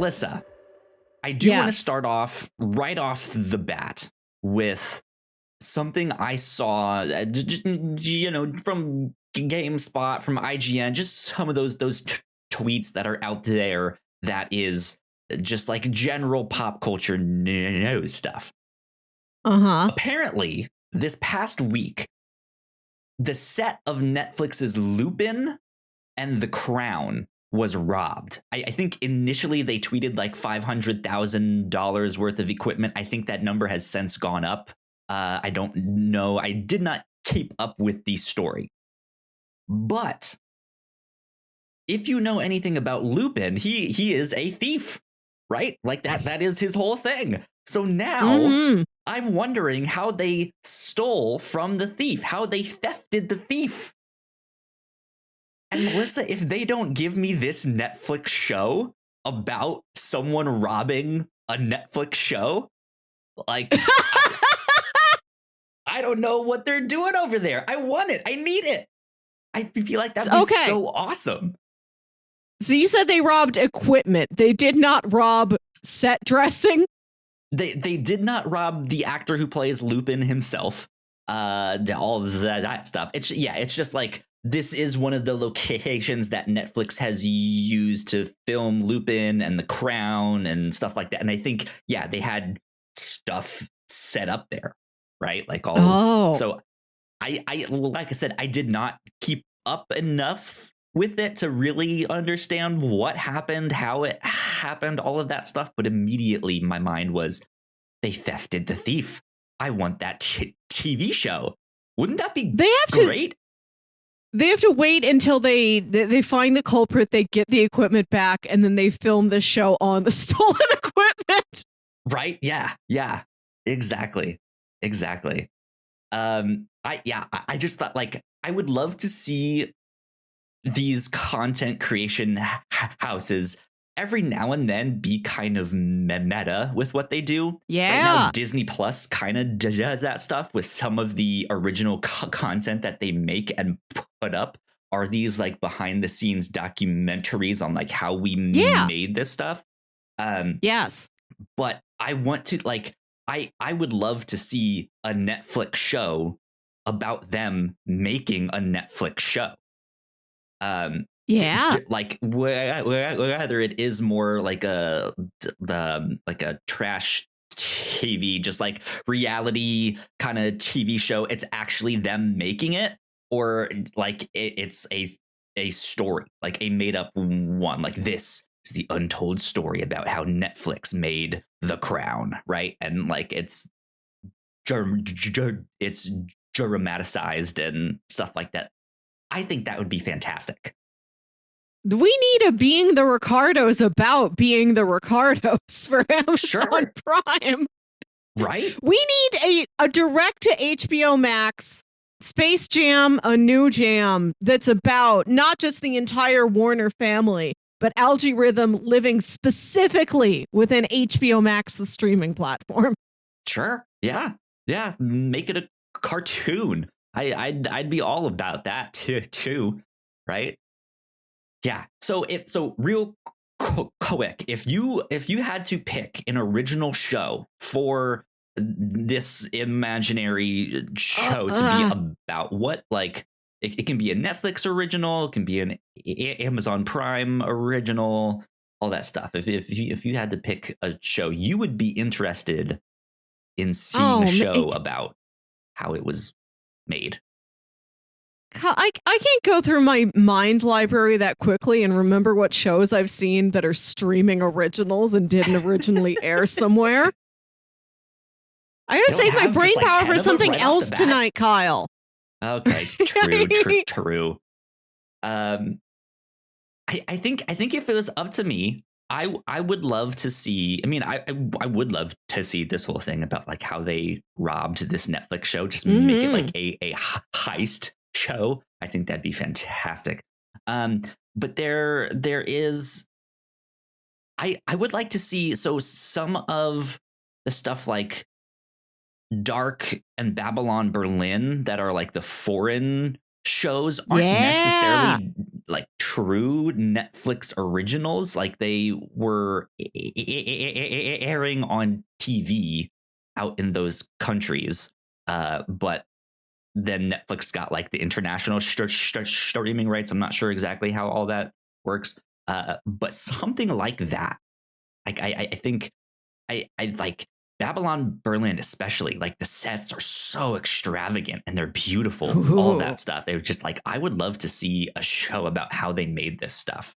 Melissa, I do want to start off right off the bat with something I saw, from GameSpot, from IGN, just some of those tweets that are out there that is just like general pop culture news stuff. Apparently, this past week, the set of Netflix's Lupin and The Crown was robbed. I think initially they tweeted like $500,000 worth of equipment. I think that number has since gone up. I don't know. I did not keep up with the story. But if you know anything about Lupin, he is a thief, right? Like that is his whole thing. So now I'm wondering how they stole from the thief, how they thefted the thief. And Melissa, if they don't give me this Netflix show about someone robbing a Netflix show, like, I don't know what they're doing over there. I want it. I need it. I feel like that'd be so awesome. So you said they robbed equipment. They did not rob set dressing? They did not rob the actor who plays Lupin himself. All that stuff. It's just like, this is one of the locations that Netflix has used to film Lupin and The Crown and stuff like that. And I think, they had stuff set up there, right? Like all. Oh. So I like I said, I did not keep up enough with it to really understand what happened, how it happened, all of that stuff. But immediately my mind was, they thefted the thief. I want that TV show. Wouldn't that be great? They have to wait until they find the culprit, they get the equipment back, and then they film the show on the stolen equipment. Right? Yeah. Exactly. I just thought, like, I would love to see these content creation houses every now and then be kind of meta with what they do. Yeah. Right now, Disney Plus kind of does that stuff with some of the original content that they make and put up. Are these like behind the scenes documentaries on like how we made this stuff? Yes. But I want to I would love to see a Netflix show about them making a Netflix show. Like whether it is more like a trash TV, just like reality kind of TV show, it's actually them making it, or like it's a story, like a made up one, like this is the untold story about how Netflix made The Crown, right? And like it's dramatized and stuff like that. I think that would be fantastic. We need a Being the Ricardos about Being the Ricardos for Amazon Prime. Right? We need a direct to HBO Max Space Jam, a new jam that's about not just the entire Warner family, but Algae Rhythm living specifically within HBO Max, the streaming platform. Sure. Yeah. Make it a cartoon. I'd be all about that too. Right? Yeah. So real quick, if you had to pick an original show for this imaginary show to be about, what, like, it can be a Netflix original, it can be an Amazon Prime original, all that stuff. If you had to pick a show you would be interested in seeing a show about how it was made. I can't go through my mind library that quickly and remember what shows I've seen that are streaming originals and didn't originally air somewhere. I gotta save my brain power for something else tonight, Kyle. Okay, true. I think if it was up to me, I would love to see. I mean, I would love to see this whole thing about like how they robbed this Netflix show. Just make it like a heist show. I think that'd be fantastic. But there is. I would like to see some of the stuff like Dark and Babylon Berlin that are like the foreign shows aren't necessarily like true Netflix originals. Like they were airing on TV out in those countries, but then Netflix got like the international streaming rights. I'm not sure exactly how all that works, but something like that. Like I think I like Babylon Berlin, especially. Like the sets are so extravagant and they're beautiful. Ooh. All that stuff. They were just like, I would love to see a show about how they made this stuff.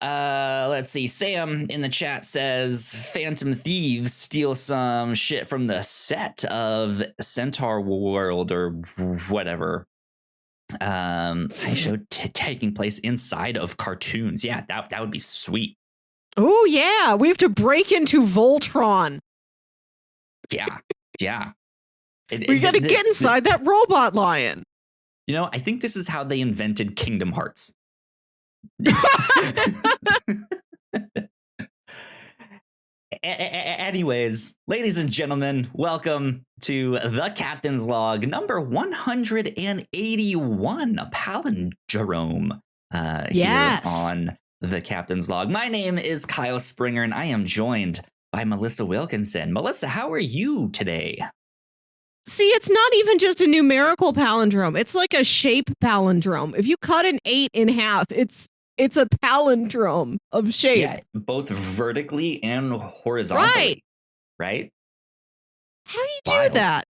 Let's see. Sam in the chat says Phantom Thieves steal some shit from the set of Centaur World or whatever. I showed taking place inside of cartoons. Yeah, that would be sweet. Oh yeah, we have to break into Voltron. Yeah. We got to get inside that robot lion. You know, I think this is how they invented Kingdom Hearts. Anyways, ladies and gentlemen, welcome to the Captain's Log number 181, a palindrome here on the Captain's Log. My name is Kyle Springer, and I am joined by Melissa Wilkinson. Melissa, how are you today? See, it's not even just a numerical palindrome. It's like a shape palindrome. If you cut an 8 in half, it's a palindrome of shape. Yeah, both vertically and horizontally. Right? How do you do that?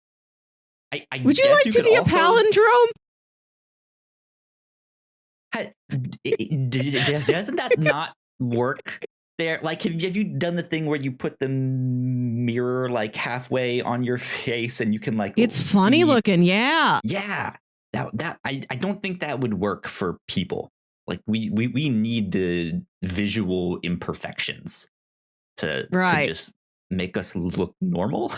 I Would you like to be a palindrome? Doesn't that not work there? Like, have you done the thing where you put the mirror like halfway on your face and you can like it's funny looking, yeah. That I don't think that would work for people. Like we need the visual imperfections to just make us look normal.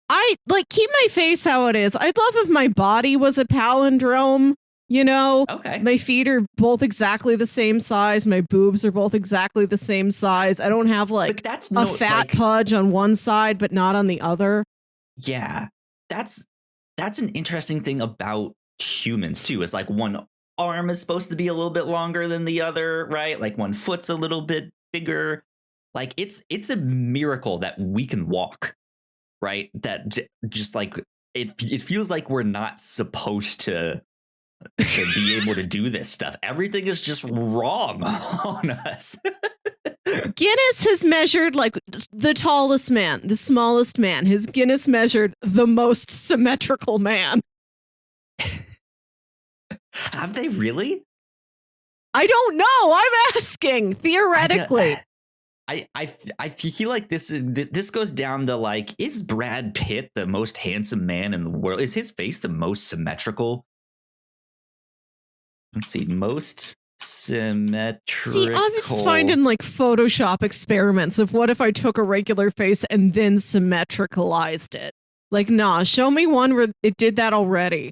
I like keep my face how it is. I'd love if my body was a palindrome. You know, okay. My feet are both exactly the same size. My boobs are both exactly the same size. I don't have like a fat pudge on one side, but not on the other. Yeah, that's an interesting thing about humans too. Is like one arm is supposed to be a little bit longer than the other, right? Like one foot's a little bit bigger. Like it's a miracle that we can walk, right? That just like it feels like we're not supposed to be able to do this stuff. Everything is just wrong on us. Guinness has measured like the tallest man, the smallest man. His Guinness measured the most symmetrical man. Have they really? I don't know. I'm asking. Theoretically. I feel like this goes down to like, is Brad Pitt the most handsome man in the world? Is his face the most symmetrical? Let's see, most symmetrical. See, I'm just finding like Photoshop experiments of what if I took a regular face and then symmetricalized it. Like, nah, show me one where it did that already.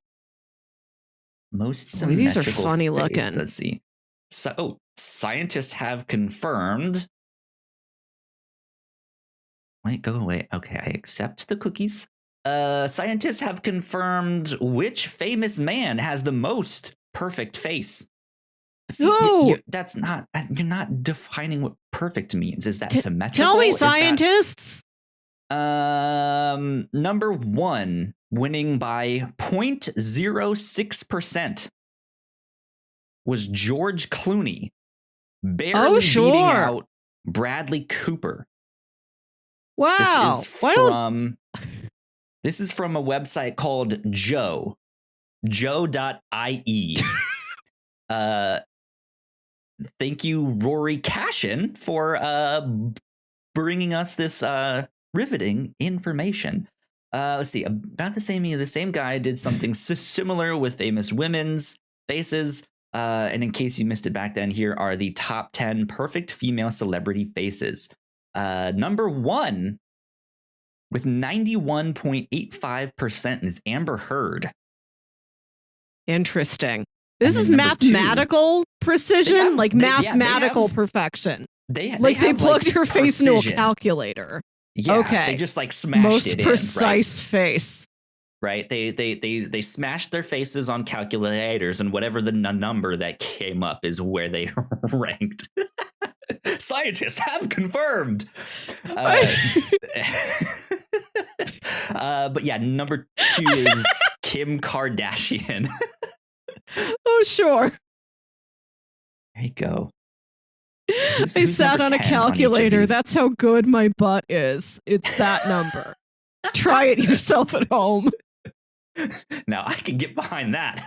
Most symmetrical. These are funny looking. Let's see. So, scientists have confirmed. Wait, go away. Okay, I accept the cookies. Scientists have confirmed which famous man has the most perfect face. See, that's not. You're not defining what perfect means. Is that symmetrical? Tell me, scientists. Number one, winning by 0.06%, was George Clooney, barely beating out Bradley Cooper. Wow. This is from a website called joe.ie. Thank you, Rory Cashin, for bringing us this riveting information. Let's see, about the same guy did something similar with famous women's faces. And in case you missed it back then, here are the top 10 perfect female celebrity faces. Number one, with 91.85%, is Amber Heard. Interesting. This is mathematical precision, like mathematical perfection. They plugged her face into a calculator. Yeah, okay. They just like smashed most it in. Most precise face. right? They smashed their faces on calculators, and whatever the number that came up is where they ranked. Scientists have confirmed. But yeah, number 2 is Kim Kardashian. Oh, sure. There you go. I sat on a calculator. That's how good my butt is. It's that number. Try it yourself at home. Now I can get behind that.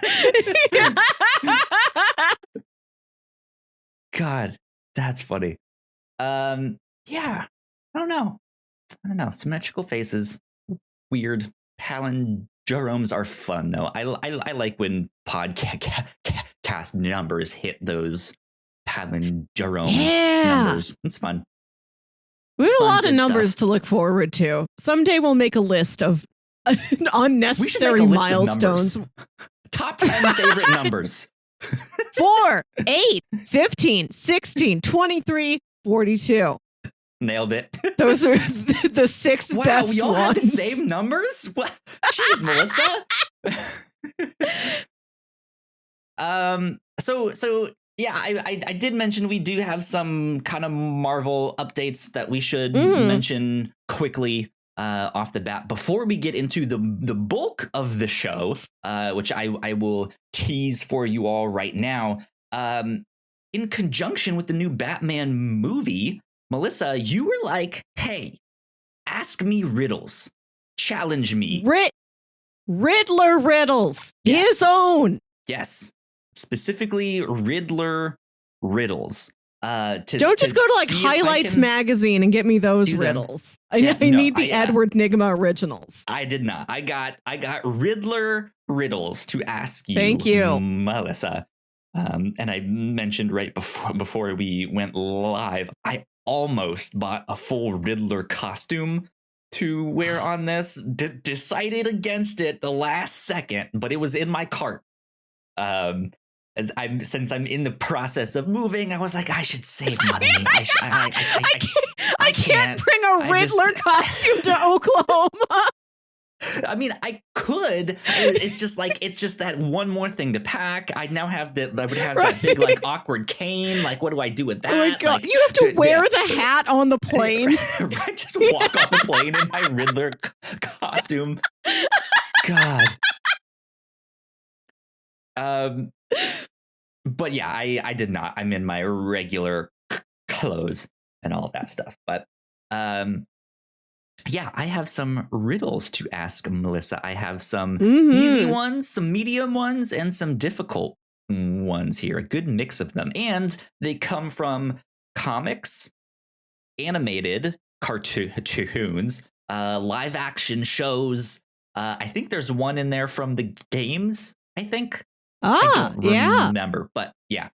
God, that's funny. Yeah, I don't know. Symmetrical faces, weird. Palindromes are fun though. I like when podcast numbers hit those palindrome numbers. It's fun. We have a lot of numbers to look forward to. Someday we'll make a list of unnecessary milestones. Top 10 favorite numbers. 4, 8, 15, 16, 23, 42. Nailed it. Those are the 6 best we all ones. had the same numbers? What? Jeez, Melissa. So yeah, I did mention we do have some kind of Marvel updates that we should mention quickly off the bat before we get into the bulk of the show, which I will tease for you all right now. In conjunction with the new Batman movie, Melissa, you were like, hey, ask me riddles. Challenge me. Riddler riddles. Yes. His own. Yes. Specifically Riddler riddles. Don't just go to like Highlights magazine and get me those riddles. I need the Edward Nygma originals. I did not. I got Riddler riddles to ask you. Thank you, Melissa. And I mentioned right before we went live, I almost bought a full Riddler costume to wear on this. Decided against it the last second, but it was in my cart. Since I'm in the process of moving, I was like, I should save money. I can't bring a Riddler costume to Oklahoma. I mean, I could. It's just that one more thing to pack. I now have that. I would have that big, like, awkward cane. Like, what do I do with that? Oh my God, you have to wear the hat on the plane. Right, just walk on the plane in my Riddler costume. God. But yeah, I did not. I'm in my regular clothes and all that stuff. But yeah, I have some riddles to ask Melissa. I have some easy ones, some medium ones, and some difficult ones here. A good mix of them. And they come from comics, animated cartoons, live action shows. I think there's one in there from the games, I think. I don't remember, but yeah.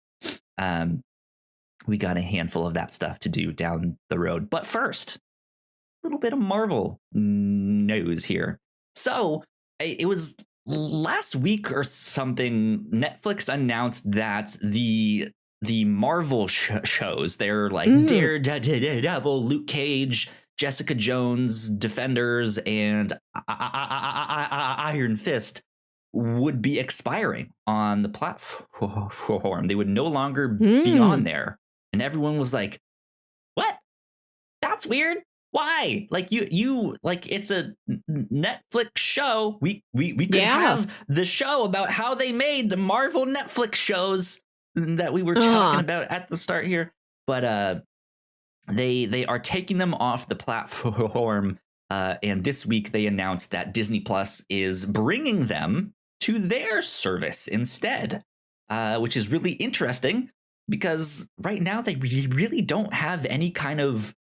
We got a handful of that stuff to do down the road. But first, a little bit of Marvel news here. So it was last week or something, Netflix announced that the Marvel shows, they're like Daredevil, Luke Cage, Jessica Jones, Defenders, and Iron Fist would be expiring on the platform. They would no longer be on there. And everyone was like, what? That's weird. Why? Like you like, it's a Netflix show. We could have the show about how they made the Marvel Netflix shows that we were talking about at the start here. But they are taking them off the platform. And this week they announced that Disney Plus is bringing them to their service instead, which is really interesting because right now they really don't have any kind of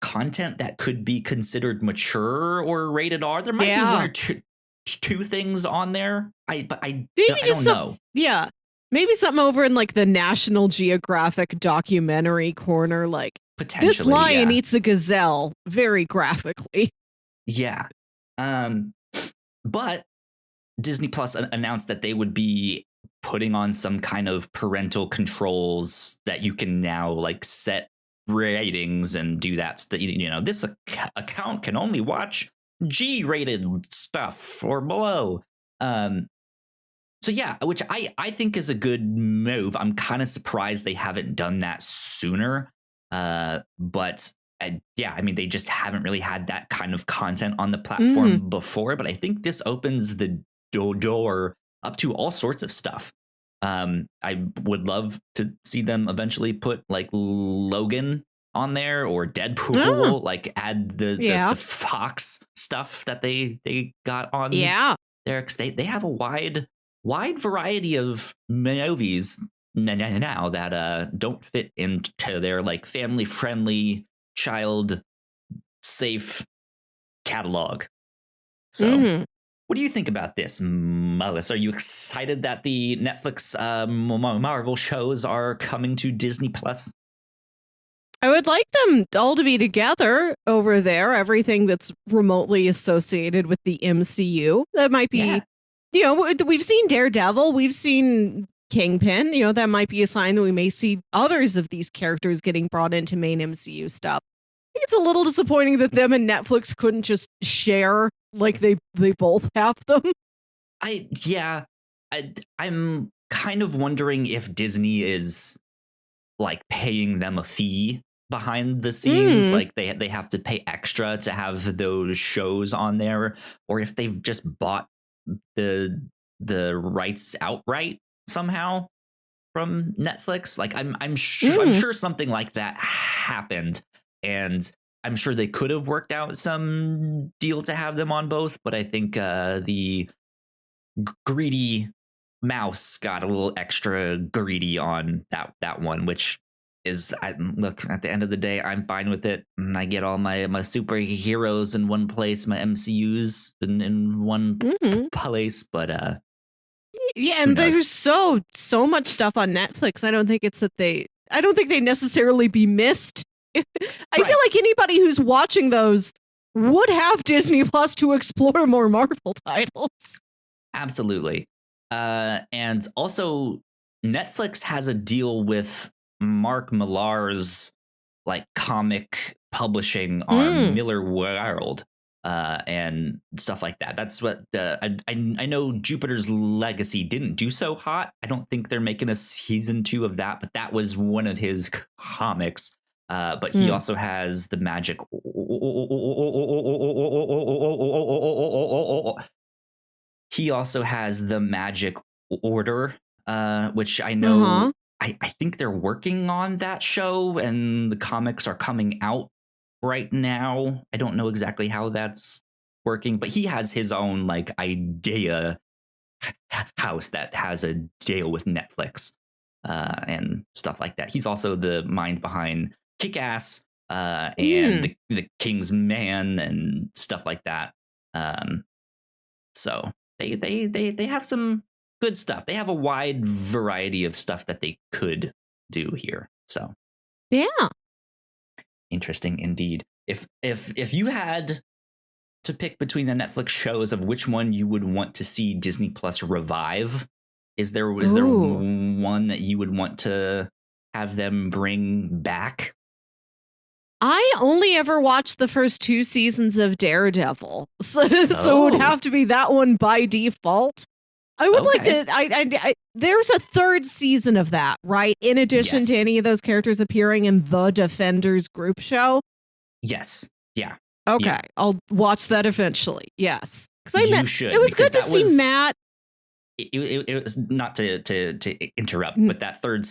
content that could be considered mature or rated R. There might be one or two things on there. I don't know. Yeah. Maybe something over in like the National Geographic documentary corner, like this lion eats a gazelle very graphically. Yeah. But Disney Plus announced that they would be putting on some kind of parental controls that you can now like set ratings and do that. You know, this account can only watch G-rated stuff or below. So yeah, which I think is a good move. I'm kind of surprised they haven't done that sooner. But yeah, I mean, they just haven't really had that kind of content on the platform before. But I think this opens the door up to all sorts of stuff. I would love to see them eventually put like Logan on there or Deadpool, like add the Fox stuff that they got on there. 'Cause they have a wide variety of movies now that don't fit into their like family friendly, child safe catalog. So what do you think about this, Melissa? Are you excited that the Netflix Marvel shows are coming to Disney Plus? I would like them all to be together over there. Everything that's remotely associated with the MCU. That might be, we've seen Daredevil, we've seen Kingpin. That might be a sign that we may see others of these characters getting brought into main MCU stuff. I think it's a little disappointing that them and Netflix couldn't just share like they both have them. I'm kind of wondering if Disney is like paying them a fee behind the scenes, like they have to pay extra to have those shows on there, or if they've just bought the rights outright somehow from Netflix. Like I'm sure something like that happened, and I'm sure they could have worked out some deal to have them on both, but I think the greedy mouse got a little extra greedy on that one, which is, look, at the end of the day, I'm fine with it. And I get all my superheroes in one place, my MCUs in one place, but yeah, and there's so much stuff on Netflix. I don't think they necessarily be missed. I feel like anybody who's watching those would have Disney Plus to explore more Marvel titles. Absolutely. And also Netflix has a deal with Mark Millar's like comic publishing on Miller World and stuff like that. That's what I know Jupiter's Legacy didn't do so hot. I don't think they're making a season 2 of that, but that was one of his comics. But he also has the magic. He also has the Magic Order, which I know. I think they're working on that show, and the comics are coming out right now. I don't know exactly how that's working, but he has his own like idea house that has a deal with Netflix and stuff like that. He's also the mind behind Kick-Ass and the King's Man and stuff like that. So they have some good stuff. They have a wide variety of stuff that they could do here. So yeah, interesting indeed. If you had to pick between the Netflix shows of which one you would want to see Disney Plus revive, is there one that you would want to have them bring back? I only ever watched the first 2 seasons of Daredevil, so it would have to be that one by default. I would like to. I there's a 3rd season of that, right? In addition to any of those characters appearing in the Defenders group show. Yes. Yeah. Okay, yeah. I'll watch that eventually. Yes, you should. It was good to see Matt. It was not to interrupt, but that 3rd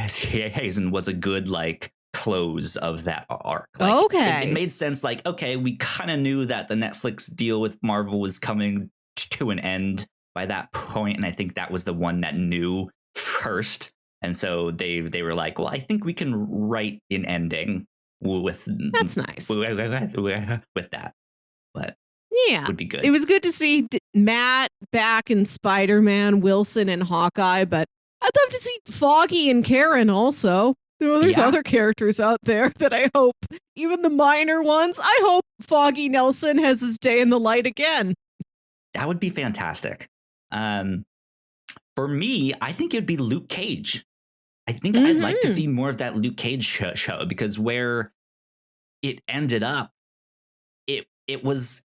season was a good like close of that arc. Like, it made sense. Like, okay, we kind of knew that the Netflix deal with Marvel was coming to an end by that point, and I think that was the one that knew first, and so they were like, well, I think we can write an ending with that's nice with that, but yeah, would be good. It was good to see Matt back in Spider-Man, Wilson and Hawkeye, but I'd love to see Foggy and Karen also. There's other characters out there that I hope, even the minor ones, I hope Foggy Nelson has his day in the light again. That would be fantastic. For me, I think it would be Luke Cage. I think I'd like to see more of that Luke Cage show because where it ended up, it was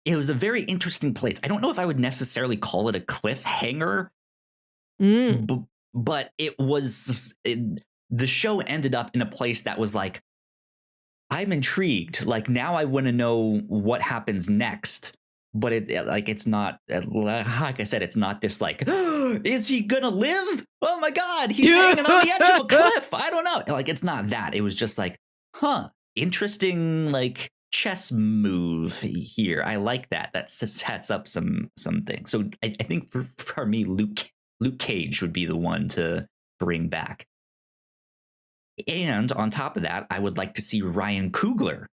it was a very interesting place. I don't know if I would necessarily call it a cliffhanger, Mm. but the show ended up in a place that was like, I'm intrigued. Like, now I want to know what happens next. But it's not, like I said, it's not this like, is he gonna live? Oh my God, he's hanging on the edge of a cliff. I don't know. Like, it's not that. It was just like, interesting, like, chess move here. I like that. That sets up some things. So I think for me, Luke Cage would be the one to bring back. And on top of that, I would like to see Ryan Coogler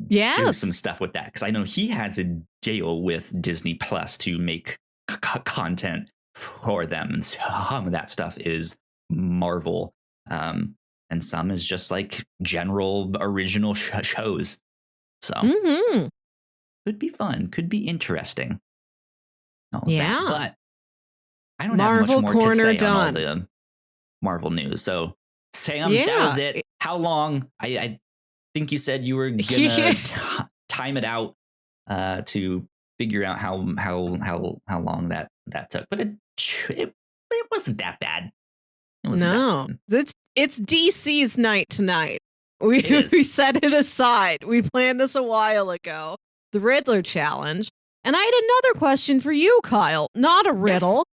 do some stuff with that, because I know he has a deal with Disney Plus to make content for them, and some of that stuff is Marvel, and some is just like general original shows. So could be fun, could be interesting. Yeah, but I don't Marvel have much more corner to say done. on all the Marvel news. So Sam, that was it. How long? I think you said you were gonna time it out to figure out how long that took, but it wasn't that bad. It wasn't no, it's DC's night tonight. We set it aside. We planned this a while ago. The Riddler challenge. And I had another question for you, Kyle. Not a riddle,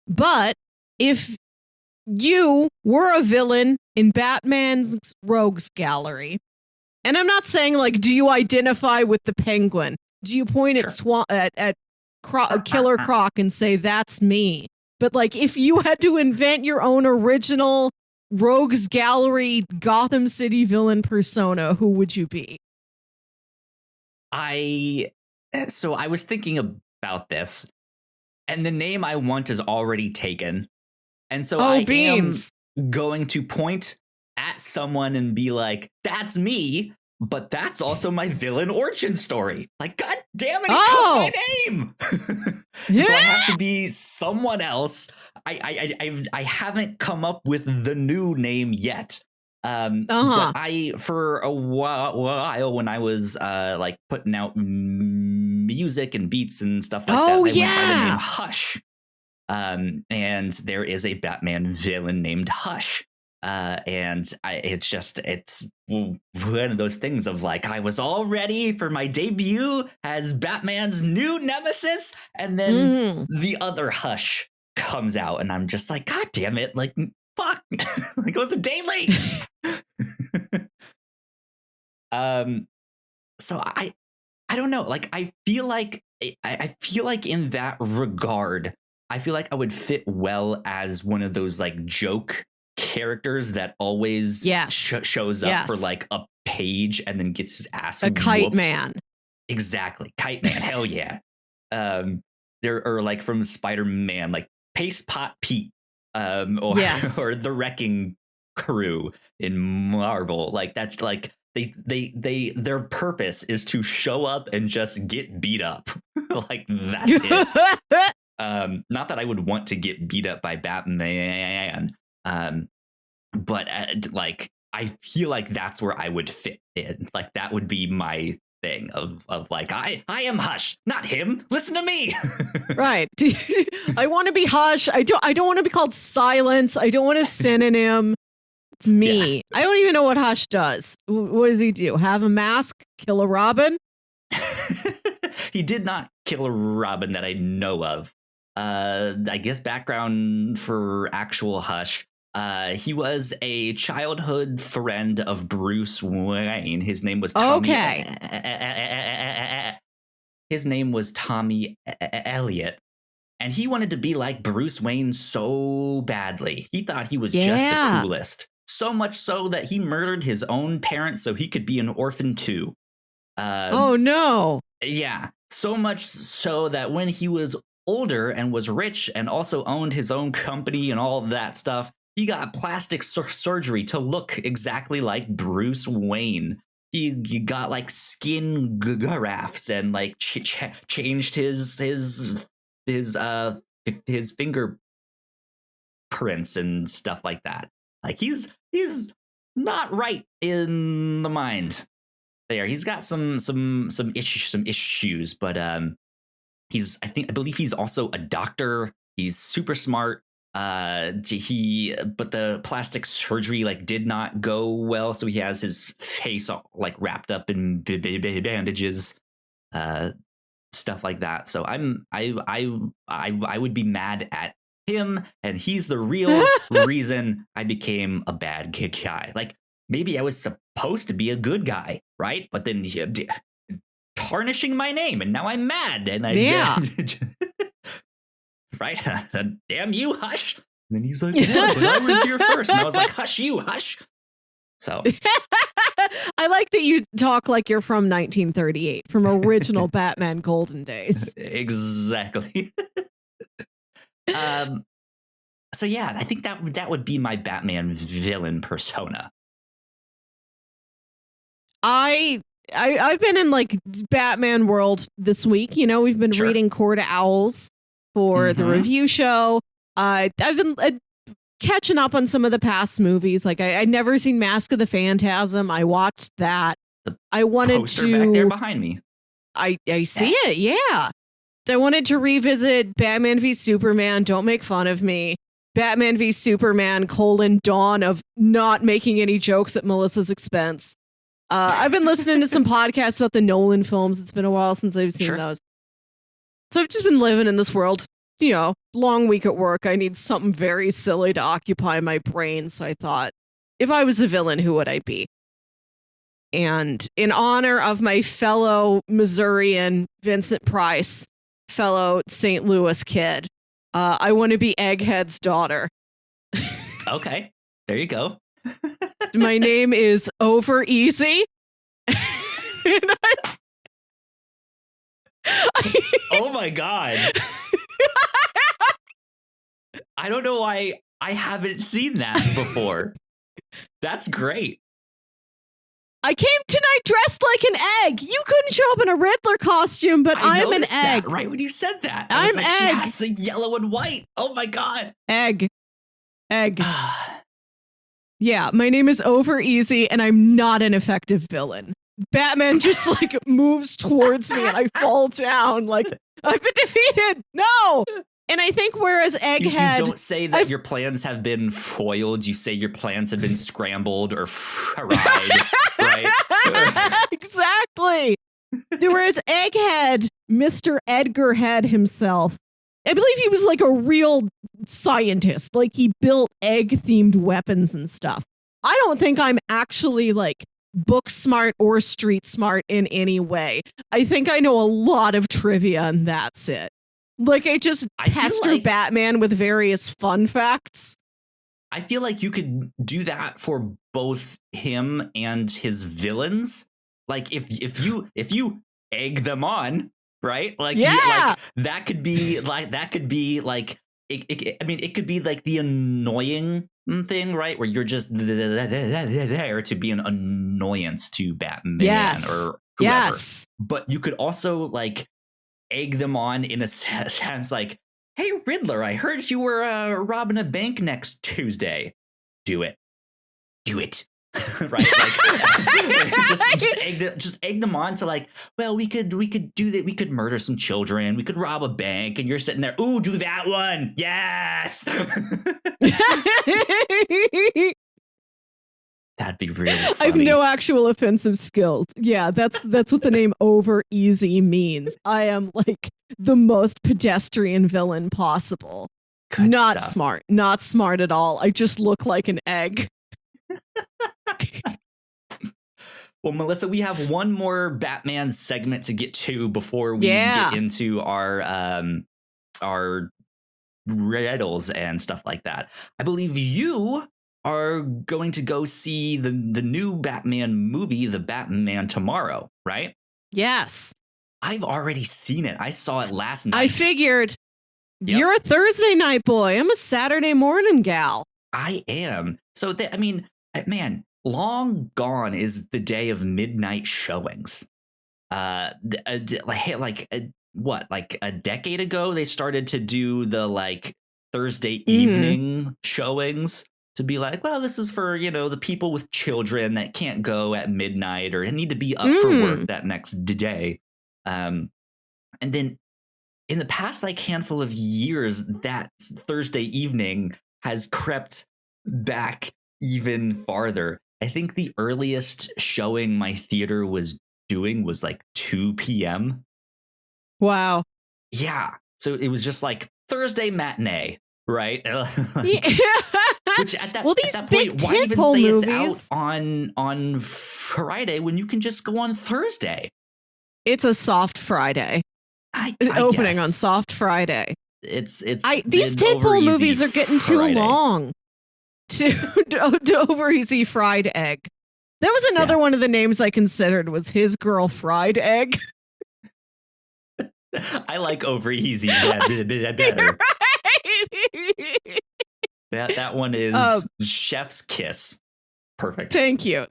but if you were a villain in Batman's rogues gallery, and I'm not saying like, do you identify with the Penguin? Do you point at Killer Croc and say that's me? But like, if you had to invent your own original rogues gallery Gotham City villain persona, who would you be? So I was thinking about this, and the name I want is already taken. And so I am going to point at someone and be like, that's me, but that's also my villain origin story. Like, God damn it, he took my name. So I have to be someone else. I haven't come up with the new name yet. But for a while when I was like putting out music and beats and stuff like that, I went by the name Hush. And there is a Batman villain named Hush. And it's one of those things of like, I was all ready for my debut as Batman's new nemesis, and then the other Hush comes out, and I'm just like, God damn it, like, fuck, like, it was a day late. So I don't know, like, I feel like in that regard, I feel like I would fit well as one of those like joke characters that always shows up for like a page and then gets his ass whooped. Kite Man. Exactly. Kite Man. Hell yeah. Or like from Spider-Man, like Paste Pot Pete, or the Wrecking Crew in Marvel. Like, that's like their purpose is to show up and just get beat up. Like, that's it. Not that I would want to get beat up by Batman, but like, I feel like that's where I would fit in. Like, that would be my thing of like, I am Hush, not him. Listen to me. Right. I want to be Hush. I don't want to be called Silence. I don't want a synonym. It's me. I don't even know what Hush does. What does he do? Have a mask? Kill a Robin? He did not kill a Robin that I know of. I guess background for actual Hush. He was a childhood friend of Bruce Wayne. His name was Tommy. His name was Tommy Elliot. And he wanted to be like Bruce Wayne so badly. He thought he was just the coolest. So much so that he murdered his own parents so he could be an orphan too. Oh, no. Yeah. So much so that when he was older and was rich and also owned his own company and all that stuff, he got plastic surgery to look exactly like Bruce Wayne. He got like skin grafts and like changed his fingerprints and stuff like that. Like, he's not right in the mind. there. He's got some issues, but I believe he's also a doctor. He's super smart. But the plastic surgery like did not go well, so he has his face all, like wrapped up in bandages, stuff like that. So I would be mad at him, and he's the real reason I became a bad guy. Like, maybe I was supposed to be a good guy, right? But then tarnishing my name, and now I'm mad, and right? Damn you, hush. And then he's like, yeah, but I was here first. And I was like, hush you, hush. So I like that you talk like you're from 1938, from original Batman golden days. Exactly. So yeah, I think that would be my Batman villain persona. I've been in like Batman world this week. You know, we've been reading Court of Owls for the review show. I've been catching up on some of the past movies. Like I'd never seen Mask of the Phantasm. I watched that. I wanted poster to back there behind me. I see it. Yeah. I wanted to revisit Batman v Superman. Don't make fun of me. Batman v Superman: Dawn of not making any jokes at Melissa's expense. I've been listening to some podcasts about the Nolan films. It's been a while since I've seen those. So I've just been living in this world. You know, long week at work. I need something very silly to occupy my brain. So I thought, if I was a villain, who would I be? And in honor of my fellow Missourian Vincent Price, fellow St. Louis kid, I want to be Egghead's daughter. Okay, there you go. My name is Over Easy. Oh my God. I don't know why I haven't seen that before. That's great. I came tonight dressed like an egg. You couldn't show up in a Riddler costume, but I'm an egg. That, right when you said that. I'm like, egg. She has the yellow and white. Oh my God. Egg. Yeah, my name is Over Easy, and I'm not an effective villain. Batman just like moves towards me and I fall down like I've been defeated. No. And I think whereas Egghead... You don't say that your plans have been foiled. You say your plans have been scrambled or fried, right? Exactly. Whereas Egghead, Mr. Edgar Head himself, I believe he was like a real scientist. Like he built egg-themed weapons and stuff. I don't think I'm actually like book smart or street smart in any way. I think I know a lot of trivia and that's it. Like I just pester Batman with various fun facts. I feel like you could do that for both him and his villains. Like if you egg them on, right? Like, that could be like it could be like the annoying thing, right? Where you're just there to be an annoyance to Batman or whoever. Yes. But you could also like egg them on in a sense like, hey, Riddler, I heard you were robbing a bank next Tuesday. Do it. Right? Like, just egg them on to like, well, we could do that. We could murder some children. We could rob a bank. And you're sitting there, ooh, do that one. Yes. That'd be really funny. I have no actual offensive skills. Yeah, that's what the name Over Easy means. I am like the most pedestrian villain possible. Good not stuff. Not smart at all. I just look like an egg. Well, Melissa, we have one more Batman segment to get to before we get into our riddles and stuff like that. I believe you are going to go see the new Batman movie, The Batman Tomorrow, right? Yes. I've already seen it. I saw it last night. I figured you're a Thursday night boy. I'm a Saturday morning gal. I am. So, man, long gone is the day of midnight showings. Like a decade ago, they started to do the like Thursday evening showings. to be like, well, this is for, the people with children that can't go at midnight or need to be up for work that next day. And then in the past handful of years, that Thursday evening has crept back even farther. I think the earliest showing my theater was doing was 2 p.m. Wow. Yeah. So it was just Thursday matinee, right? Which at that point, why even say movies? It's out on Friday when you can just go on Thursday? It's a soft Friday. I opening guess. On soft Friday. It's these tentpole movies are getting Friday. too long to over easy fried egg. That was another one of the names I considered was His Girl Fried Egg. I like over easy better. Right. That one is Chef's Kiss. Perfect. Thank you.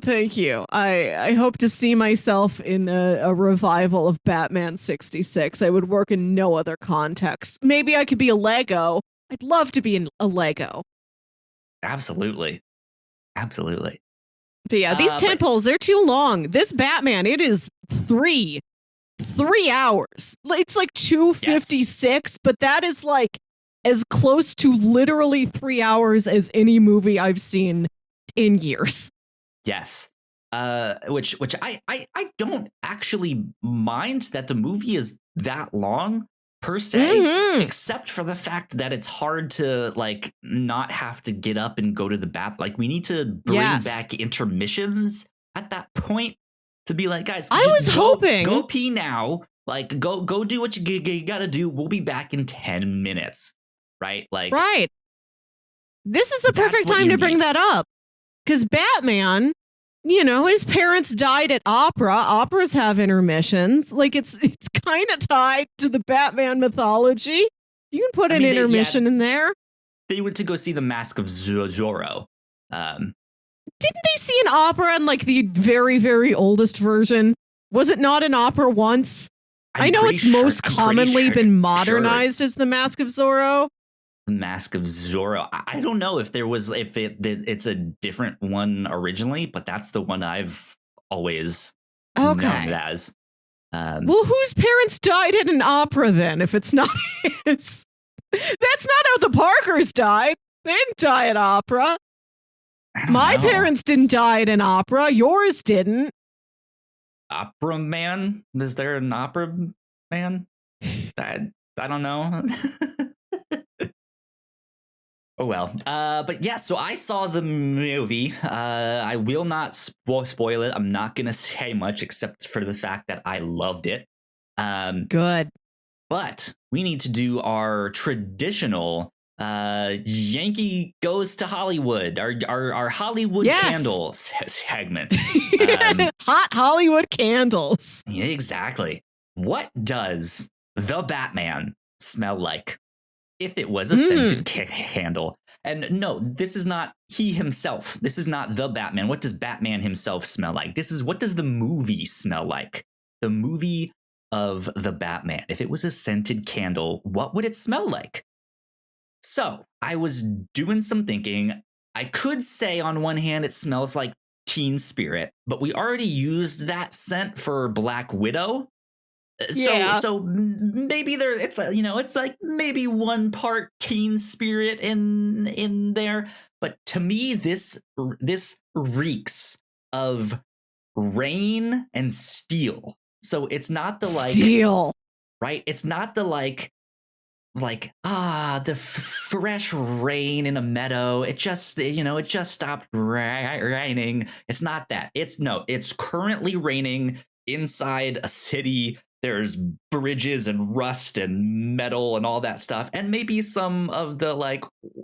I hope to see myself in a revival of Batman 66. I would work in no other context. Maybe I could be a Lego. I'd love to be a Lego. Absolutely. But yeah, these tentpoles, they're too long. This Batman, it is 3 hours. It's 2:56, but that is as close to literally 3 hours as any movie I've seen in years. Yes. Which I don't actually mind that the movie is that long per se, except for the fact that it's hard to not have to get up and go to the bath. We need to bring back intermissions at that point to be guys, I was hoping go pee now. Go do what you gotta do. We'll be back in 10 minutes. Right? Right. This is the perfect time to bring that up. Because Batman, his parents died at opera. Operas have intermissions. It's kind of tied to the Batman mythology. You can put an intermission in there. They went to go see The Mask of Zorro. Didn't they see an opera in the very, very oldest version? Was it not an opera once? I know it's most commonly been modernized as The Mask of Zorro. The Mask of Zorro. I don't know if it's a different one originally, but that's the one I've always known it as. Well, whose parents died at an opera then? If it's not his, that's not how the Parkers died. They didn't die at opera. My parents didn't die at an opera. Yours didn't. Opera man? Is there an opera man? I don't know. Oh, well. But yeah, so I saw the movie. I will not spoil it. I'm not going to say much except for the fact that I loved it. Good. But we need to do our traditional Yankee Goes to Hollywood, our Hollywood Candles segment. Hot Hollywood candles. Exactly. What does the Batman smell like? If it was a scented candle. And no, this is not he himself. This is not the Batman. What does Batman himself smell like? This is what does the movie smell like? The movie of the Batman. If it was a scented candle, what would it smell like? So I was doing some thinking. I could say on one hand it smells like Teen Spirit, but we already used that scent for Black Widow. So maybe it's maybe one part Teen Spirit in there, but to me this reeks of rain and steel. So it's not the steel, right? It's not the the fresh rain in a meadow. It just stopped raining. It's not that. It's currently raining inside a city. There's bridges and rust and metal and all that stuff. And maybe some of the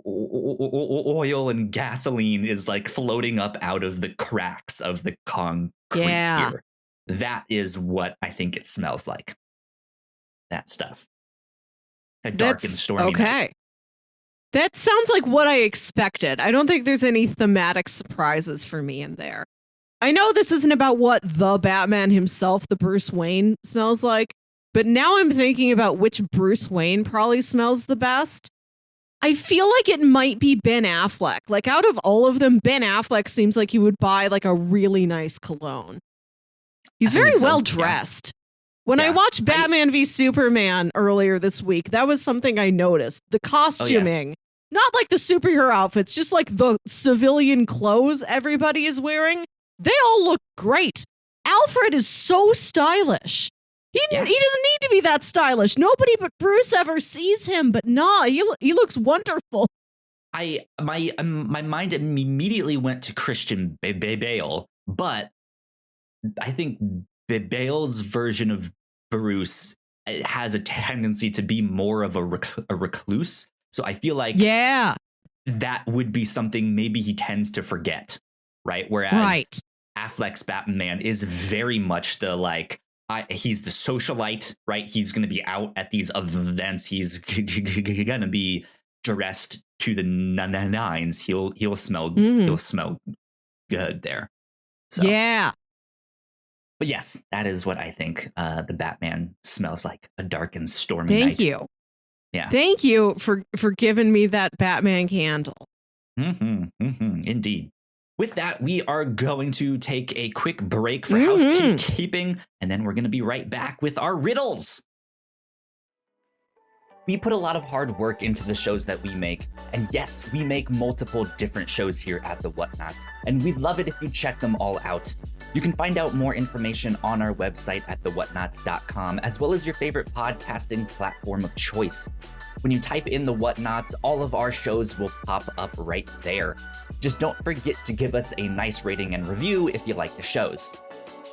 oil and gasoline is floating up out of the cracks of the concrete here. That is what I think it smells like. That stuff. A dark and stormy night. That sounds like what I expected. I don't think there's any thematic surprises for me in there. I know this isn't about what the Batman himself, the Bruce Wayne, smells like, but now I'm thinking about which Bruce Wayne probably smells the best. I feel like it might be Ben Affleck. Like out of all of them, Ben Affleck seems like he would buy like a really nice cologne. He's very well dressed. When I watched Batman v Superman earlier this week, that was something I noticed. The costuming, not like the superhero outfits, just like the civilian clothes everybody is wearing. They all look great. Alfred is so stylish. He doesn't need to be that stylish. Nobody but Bruce ever sees him, but nah, he looks wonderful. My mind immediately went to Christian Bale, but I think Bale's version of Bruce has a tendency to be more of a recluse. So I feel like that would be something maybe he tends to forget, right? Whereas Affleck's Batman is very much the like, he's the socialite, right? He's going to be out at these events. He's going to be dressed to the nines. He'll smell good there. So. Yeah. But yes, that is what I think the Batman smells like, a dark and stormy night. Thank you. Yeah. Thank you for giving me that Batman candle. Indeed. With that, we are going to take a quick break for housekeeping, and then we're going to be right back with our riddles. We put a lot of hard work into the shows that we make, and yes, we make multiple different shows here at the Whatnauts, and we'd love it if you check them all out. You can find out more information on our website at thewhatnauts.com, as well as your favorite podcasting platform of choice. When you type in the Whatnauts, all of our shows will pop up right there. Just don't forget to give us a nice rating and review if you like the shows.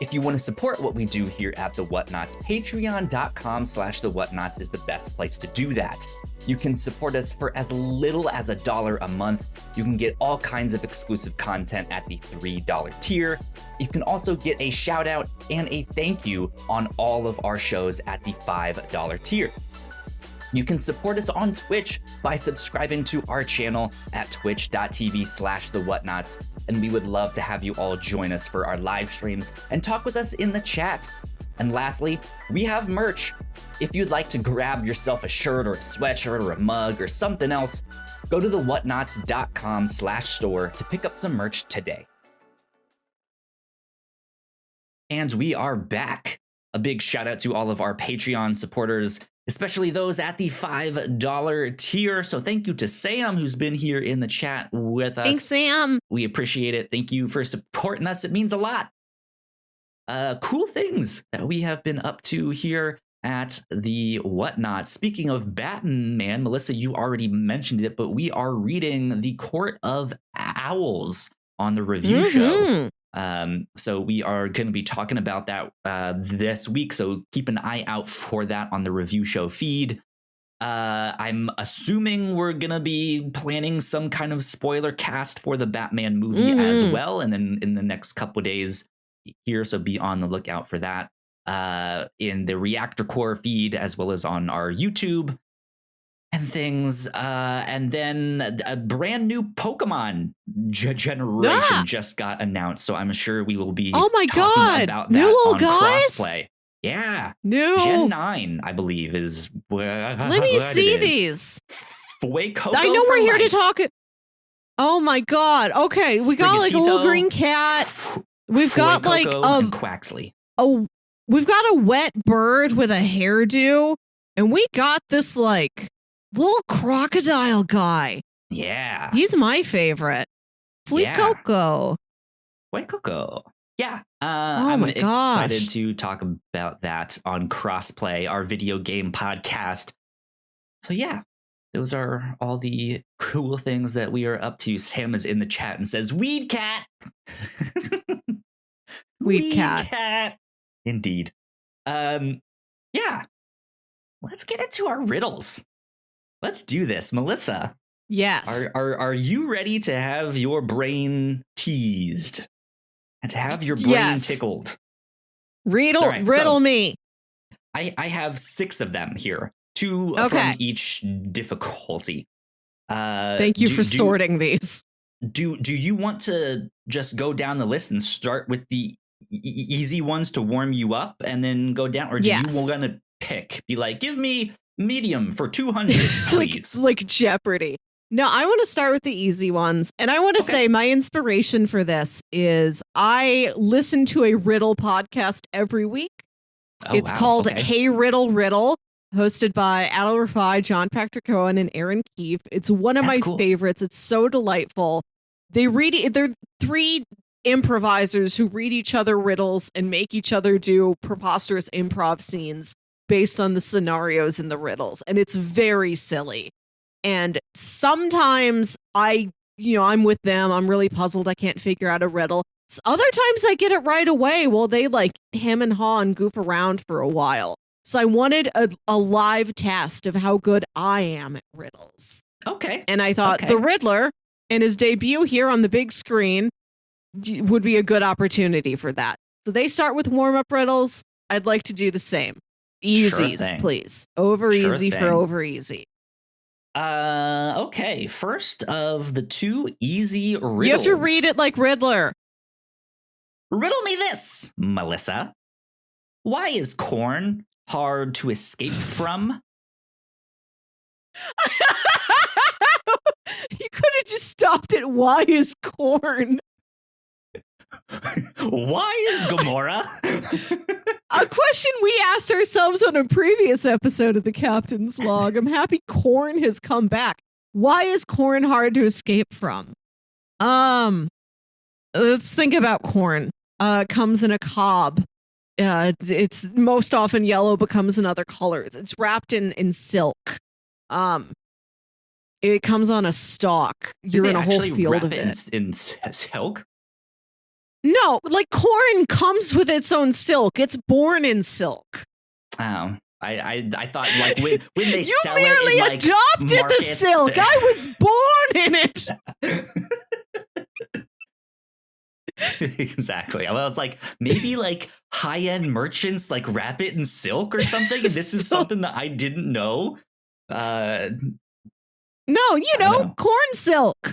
If you want to support what we do here at The Whatnauts, patreon.com/thewhatnauts is the best place to do that. You can support us for as little as $1 a month. You can get all kinds of exclusive content at the $3 tier. You can also get a shout out and a thank you on all of our shows at the $5 tier. You can support us on Twitch by subscribing to our channel at twitch.tv/thewhatnauts, and we would love to have you all join us for our live streams and talk with us in the chat. And lastly, we have merch. If you'd like to grab yourself a shirt or a sweatshirt or a mug or something else, go to thewhatnauts.com/store to pick up some merch today. And we are back. A big shout out to all of our Patreon supporters, especially those at the $5 tier. So thank you to Sam, who's been here in the chat with us. Thanks, Sam. We appreciate it. Thank you for supporting us. It means a lot. Cool things that we have been up to here at the Whatnot. Speaking of Batman, Melissa, you already mentioned it, but we are reading The Court of Owls on the review show. So we are going to be talking about that this week. So keep an eye out for that on the review show feed. I'm assuming we're going to be planning some kind of spoiler cast for the Batman movie as well. And then in the next couple of days here. So be on the lookout for that in the Reactor Core feed, as well as on our YouTube and things. And then a brand new Pokemon generation just got announced. So I'm sure we will be talking about that new little on guys? Crossplay. Yeah. New Gen 9, I believe, is Let me see these. Fuecoco I know we're here to talk. Oh my God. Okay. We got like a little green cat. We've got like and Quaxley. We've got a wet bird with a hairdo, and we got this like little crocodile guy. Yeah. He's my favorite. Fuecoco. Fuecoco. Yeah. I'm excited to talk about that on Crossplay, our video game podcast. So yeah, those are all the cool things that we are up to. Sam is in the chat and says, Weed cat. Weed cat. Indeed. Yeah. Let's get into our riddles. Let's do this. Melissa. Yes. Are you ready to have your brain teased? And to have your brain tickled? Riddle me. I have 6 of them here. 2 from each difficulty. Thank you for sorting these. Do you want to just go down the list and start with the easy ones to warm you up and then go down? Or do you want to pick? Be like, give me Medium for 200, please. like Jeopardy. No, I want to start with the easy ones. And I want to say my inspiration for this is I listen to a riddle podcast every week. It's called Hey Riddle Riddle, hosted by Adil Rafai, John Patrick Cohen, and Aaron Keefe. It's one of my favorites. It's so delightful. They're 3 improvisers who read each other riddles and make each other do preposterous improv scenes based on the scenarios in the riddles. And it's very silly. And sometimes I'm with them. I'm really puzzled. I can't figure out a riddle. Other times I get it right away. Well, they like hem and haw and goof around for a while. So I wanted a live test of how good I am at riddles. Okay. And I thought the Riddler and his debut here on the big screen would be a good opportunity for that. So they start with warm-up riddles. I'd like to do the same. Easies, please. Over easy for over easy. Okay. First of the 2 easy riddles. You have to read it like Riddler. Riddle me this, Melissa. Why is corn hard to escape from? You could have just stopped at why is corn? Why is Gamora? A question we asked ourselves on a previous episode of the Captain's Log. I'm happy corn has come back. Why is corn hard to escape from? Let's think about corn. Comes in a cob. It's most often yellow, becomes in other colors. It's wrapped in silk. It comes on a stalk. You're in a whole field of it. In silk? No, like corn comes with its own silk. It's born in silk. Oh, I thought like when they you sell it, merely in, like, adopted markets. The silk. I was born in it. Exactly. I was like, maybe like high-end merchants like wrap it in silk or something. And this is something that I didn't know. No, corn silk.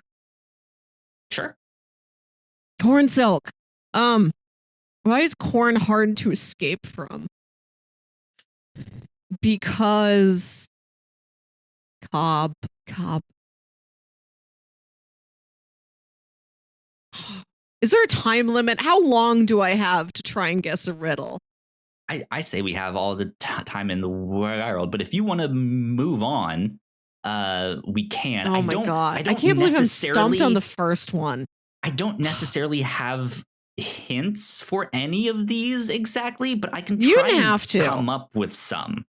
Sure. Corn silk. Why is corn hard to escape from? Because cob. Is there a time limit? How long do I have to try and guess a riddle? I say we have all the time in the world, but if you want to move on, we can. Oh my God. I can't believe I'm stumped on the first one. I don't necessarily have hints for any of these exactly, but I can try to come up with some.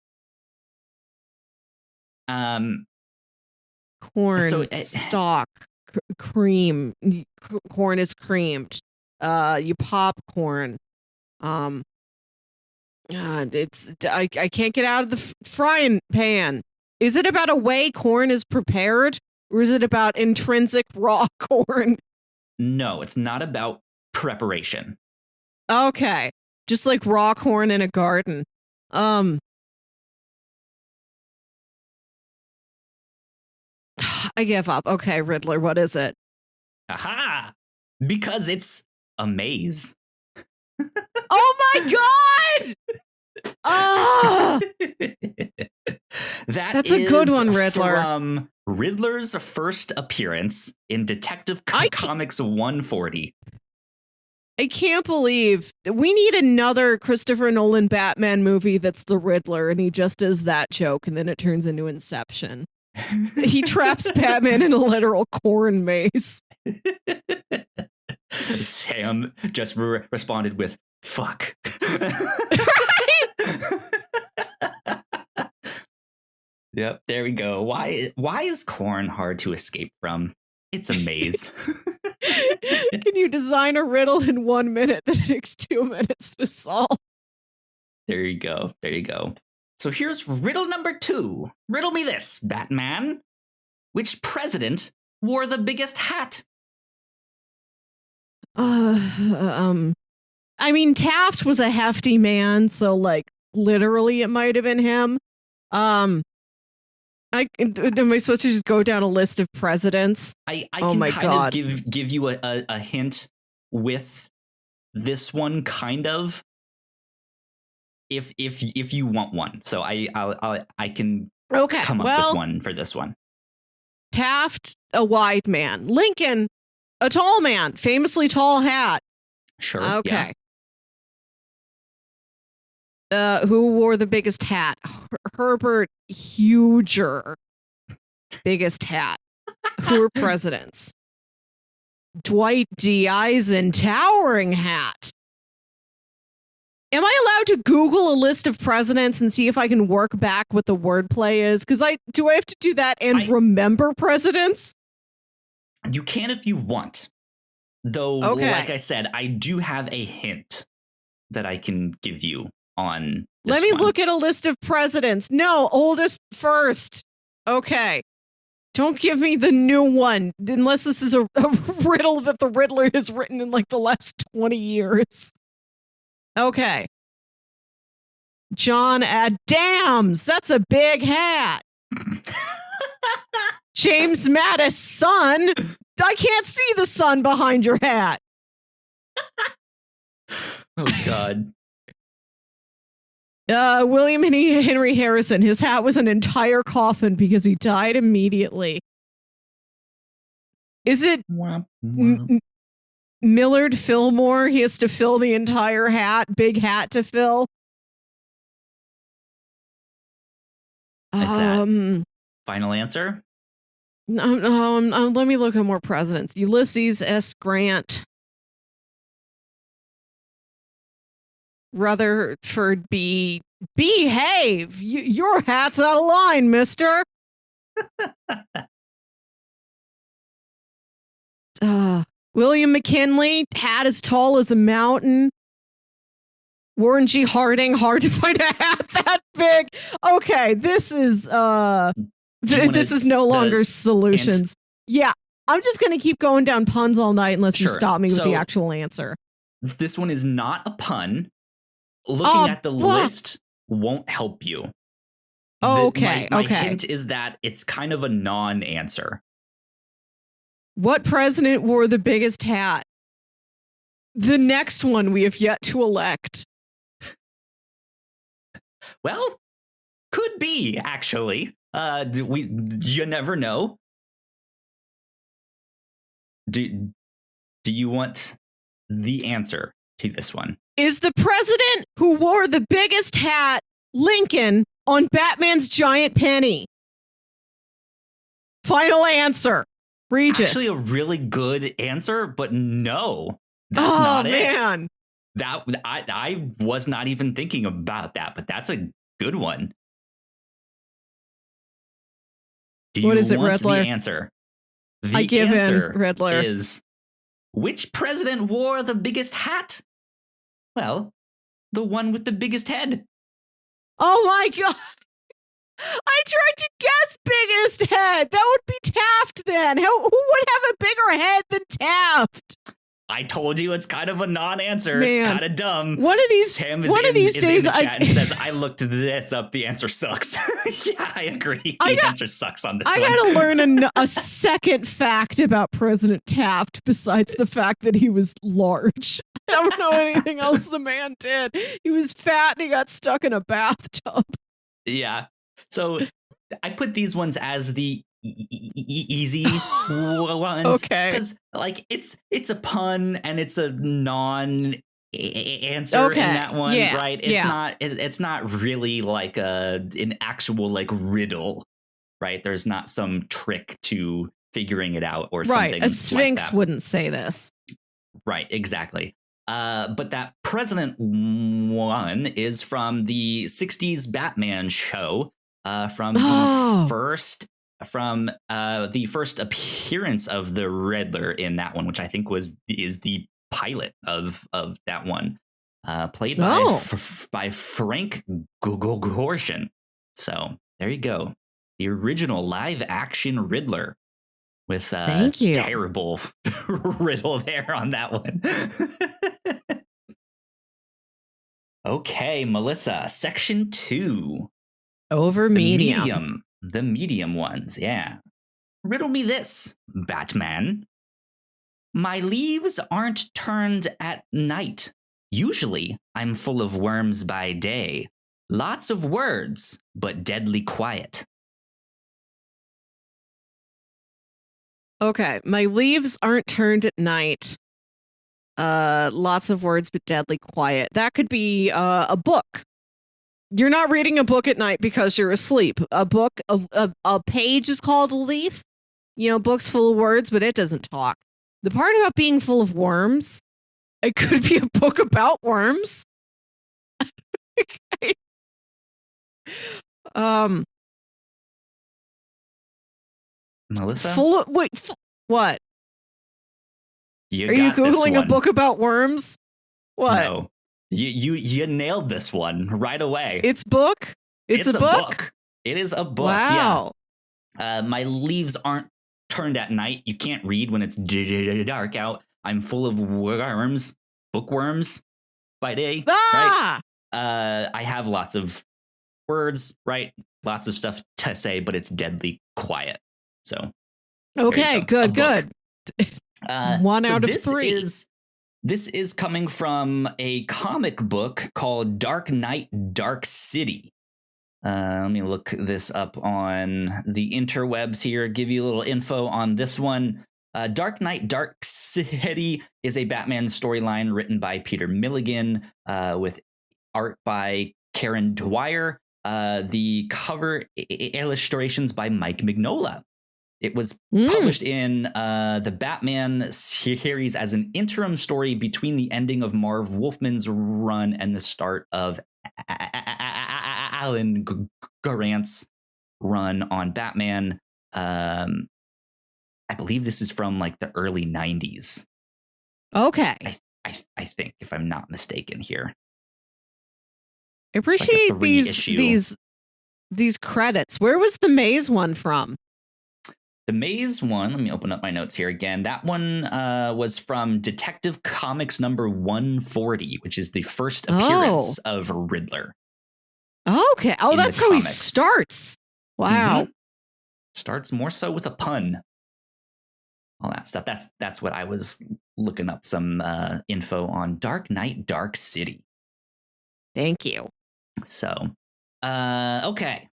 Corn, stalk, cream. Corn is creamed. You pop corn. I can't get out of the frying pan. Is it about a way corn is prepared, or is it about intrinsic raw corn? No, it's not about preparation. Okay. Just like raw corn in a garden. I give up. Okay, Riddler, what is it? Aha! Because it's a maze. Oh my God! That's a good one, Riddler. From Riddler's first appearance in Detective Comics 140. I can't believe we need another Christopher Nolan Batman movie that's the Riddler, and he just does that joke, and then it turns into Inception. He traps Batman in a literal corn maze. Sam just responded with "fuck." Yep, there we go. Why is corn hard to escape from? It's a maze. Can you design a riddle in 1 minute that it takes 2 minutes to solve? There you go. There you go. So here's riddle number 2. Riddle me this, Batman. Which president wore the biggest hat? I mean, Taft was a hefty man, so like literally it might have been him. Am I supposed to just go down a list of presidents? I can kind of give you a hint with this one, kind of. If you want one, so I can Okay. come up Well, with one for this one. Taft, a wide man. Lincoln, a tall man. Famously tall hat. Sure. Okay. Who wore the biggest hat? Herbert Huger. Biggest hat. Who were presidents? Dwight D. Eisenhower hat. Am I allowed to Google a list of presidents and see if I can work back what the wordplay is? Because do I have to do that and remember presidents? You can if you want. Though, like I said, I do have a hint that I can give you on this Let me one. look at a list of presidents. No, oldest first. Okay. Don't give me the new one, unless this is a riddle that the Riddler has written in like the last 20 years. Okay. John Adams. That's a big hat. James Mattis' son. I can't see the sun behind your hat. Oh, God. William Henry Harrison. His hat was an entire coffin because he died immediately. Is it Millard Fillmore? He has to fill the entire hat. Big hat to fill. Is that final answer? Let me look at more presidents. Ulysses S. Grant. Rutherford B. Behave! Your hat's out of line, mister. William McKinley, hat as tall as a mountain. Warren G. Harding, hard to find a hat that big. Okay, this is this is no longer solutions. Yeah, I'm just gonna keep going down puns all night unless you stop me with the actual answer. This one is not a pun. Looking at the list won't help you. Okay, my hint is that it's kind of a non-answer. What president wore the biggest hat? The next one we have yet to elect. Well, could be, actually. You never know. Do you want the answer to this one? Is the president who wore the biggest hat Lincoln on Batman's giant penny? Final answer. Regis. Actually, a really good answer, but no, that's not it. Oh, man. That I was not even thinking about that, but that's a good one. What is it, Riddler? The answer? I give in, Riddler. Is which president wore the biggest hat? Well, the one with the biggest head. Oh my God. I tried to guess biggest head. That would be Taft then. Who would have a bigger head than Taft? I told you it's kind of a non-answer. Man. It's kind of dumb. One of these days, in the chat and says, I looked this up. The answer sucks. Yeah, I agree. The answer sucks on this one. I gotta learn a second fact about President Taft besides the fact that he was large. I don't know anything else the man did. He was fat and he got stuck in a bathtub. Yeah. So I put these ones as the easy ones. Okay. Because like it's a pun and it's a non-answer in that one, right? It's not really like an actual like riddle, right? There's not some trick to figuring it out or something. Right. A Sphinx wouldn't say this. Right, exactly. But that president one is from the 60s Batman show, from the first appearance of the Riddler in that one, which I think is the pilot of that one, played by Frank Gorshin. So there you go, the original live action Riddler. With terrible riddle there on that one. Okay, Melissa, section 2. Over medium. The medium ones, yeah. Riddle me this, Batman. My leaves aren't turned at night. Usually, I'm full of worms by day. Lots of words, but deadly quiet Okay. My leaves aren't turned at night. Lots of words, but deadly quiet. That could be a book. You're not reading a book at night because you're asleep. A book, a page is called a leaf. Books full of words, but it doesn't talk. The part about being full of worms, it could be a book about worms. Melissa? What? Are you Googling a book about worms? What? No. You nailed this one right away. It's book? It's a book? It is a book. Wow. Yeah. My leaves aren't turned at night. You can't read when it's dark out. I'm full of worms, bookworms by day. Right? I have lots of words, right? Lots of stuff to say, but it's deadly quiet. So okay, good. 1 out of 3. This is coming from a comic book called Dark Knight, Dark City. Let me look this up on the interwebs here, give you a little info on this one. Dark Knight, Dark City is a Batman storyline written by Peter Milligan with art by Karen Dwyer. The cover illustrations by Mike Mignola. It was published in the Batman series as an interim story between the ending of Marv Wolfman's run and the start of Alan Grant's run on Batman. I believe this is from like the early 90s. Okay. I think, if I'm not mistaken here. I appreciate like these credits. Where was the Maze one from? The Maze one, let me open up my notes here again. That one was from Detective Comics number 140, which is the first appearance of Riddler. Okay. Oh, that's how he starts. Wow. Mm-hmm. Starts more so with a pun. All that stuff. That's what I was looking up some info on Dark Knight, Dark City. Thank you. So, okay.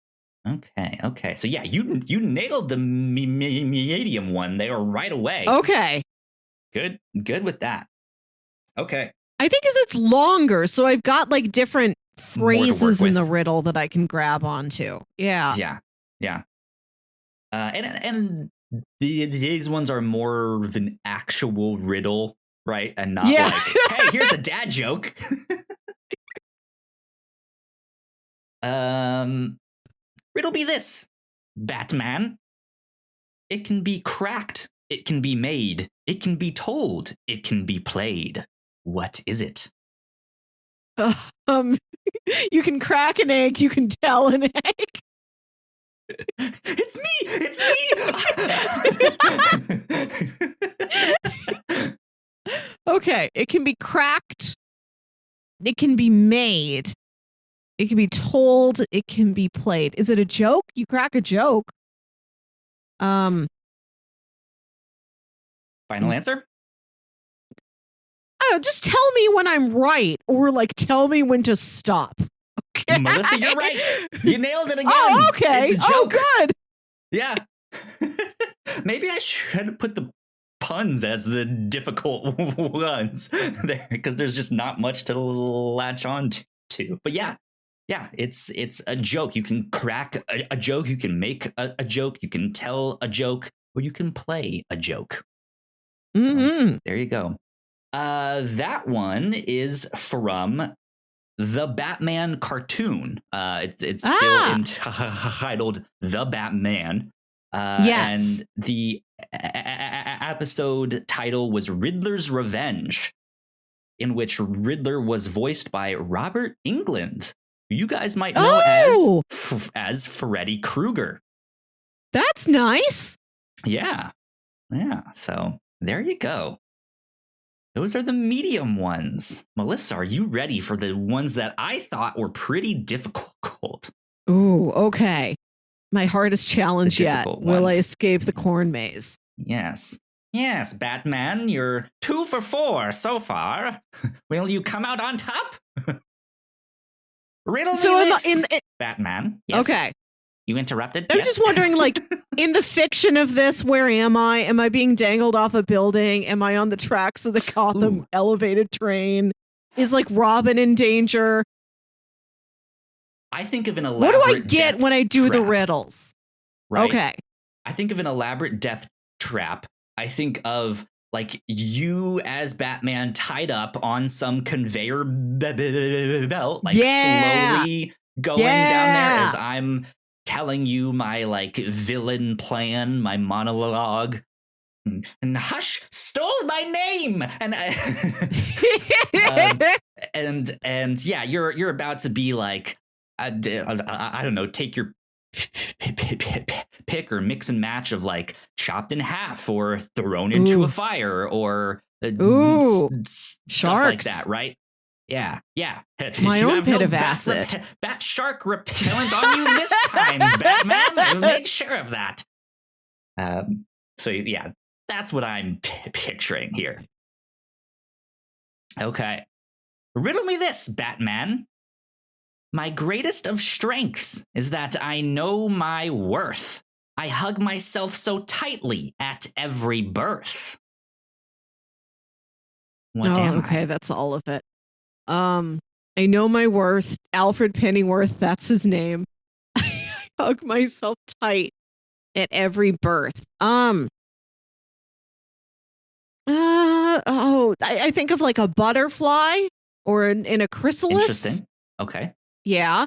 So yeah, you nailed the medium one there right away. Okay. Good with that. Okay. I think because it's longer, so I've got like different phrases in the riddle that I can grab onto. Yeah. Yeah. And these ones are more of an actual riddle, right? And not like, hey, here's a dad joke. Riddle be this, Batman. It can be cracked. It can be made. It can be told. It can be played. What is it? You can crack an egg. You can tell an egg. It's me. Okay. It can be cracked. It can be made. It can be told. It can be played. Is it a joke? You crack a joke. Final answer? I don't know, just tell me when I'm right, or like tell me when to stop. Okay. Melissa, you're right. You nailed it again. Oh, okay. It's a joke. Oh, good. Yeah. Maybe I should put the puns as the difficult ones there, because there's just not much to latch on to. But yeah, it's a joke. You can crack a joke, you can make a joke, you can tell a joke, or you can play a joke. Mm-hmm. So, there you go. That one is from the Batman cartoon. It's still entitled The Batman. Yes. And the episode title was Riddler's Revenge, in which Riddler was voiced by Robert Englund, who you guys might know as Freddy Krueger. That's nice. Yeah. So there you go. Those are the medium ones. Melissa, are you ready for the ones that I thought were pretty difficult? Ooh, okay. My hardest challenge yet. Will I escape the corn maze? Yes, Batman, you're 2 for 4 so far. Will you come out on top? Riddle me this, Batman. Yes. Okay. You interrupted? I'm Yes? just wondering, like, in the fiction of this, where am I? Am I being dangled off a building? Am I on the tracks of the Gotham elevated train? Is, like, Robin in danger? I think of an What elaborate do I get when I do the trap, riddles? right? Okay. I think of an elaborate death trap. I think of like you as Batman tied up on some conveyor belt, like slowly going down there as I'm telling you my like villain plan, my monologue. And hush, stole my name, and and yeah, you're about to be like, I don't know, take your pick or mix and match of like chopped in half or thrown into a fire or stuff like that, right? Yeah. My You own have pit no of acid. bat shark repellent on you this time, Batman. I've made sure of that. So yeah, that's what I'm picturing here. Okay. Riddle me this, Batman. My greatest of strengths is that I know my worth. I hug myself so tightly at every birth. What am okay, I? that's all of it. I know my worth. Alfred Pennyworth, that's his name. I hug myself tight at every birth. I think of like a butterfly or in a chrysalis. Interesting. Okay. Yeah.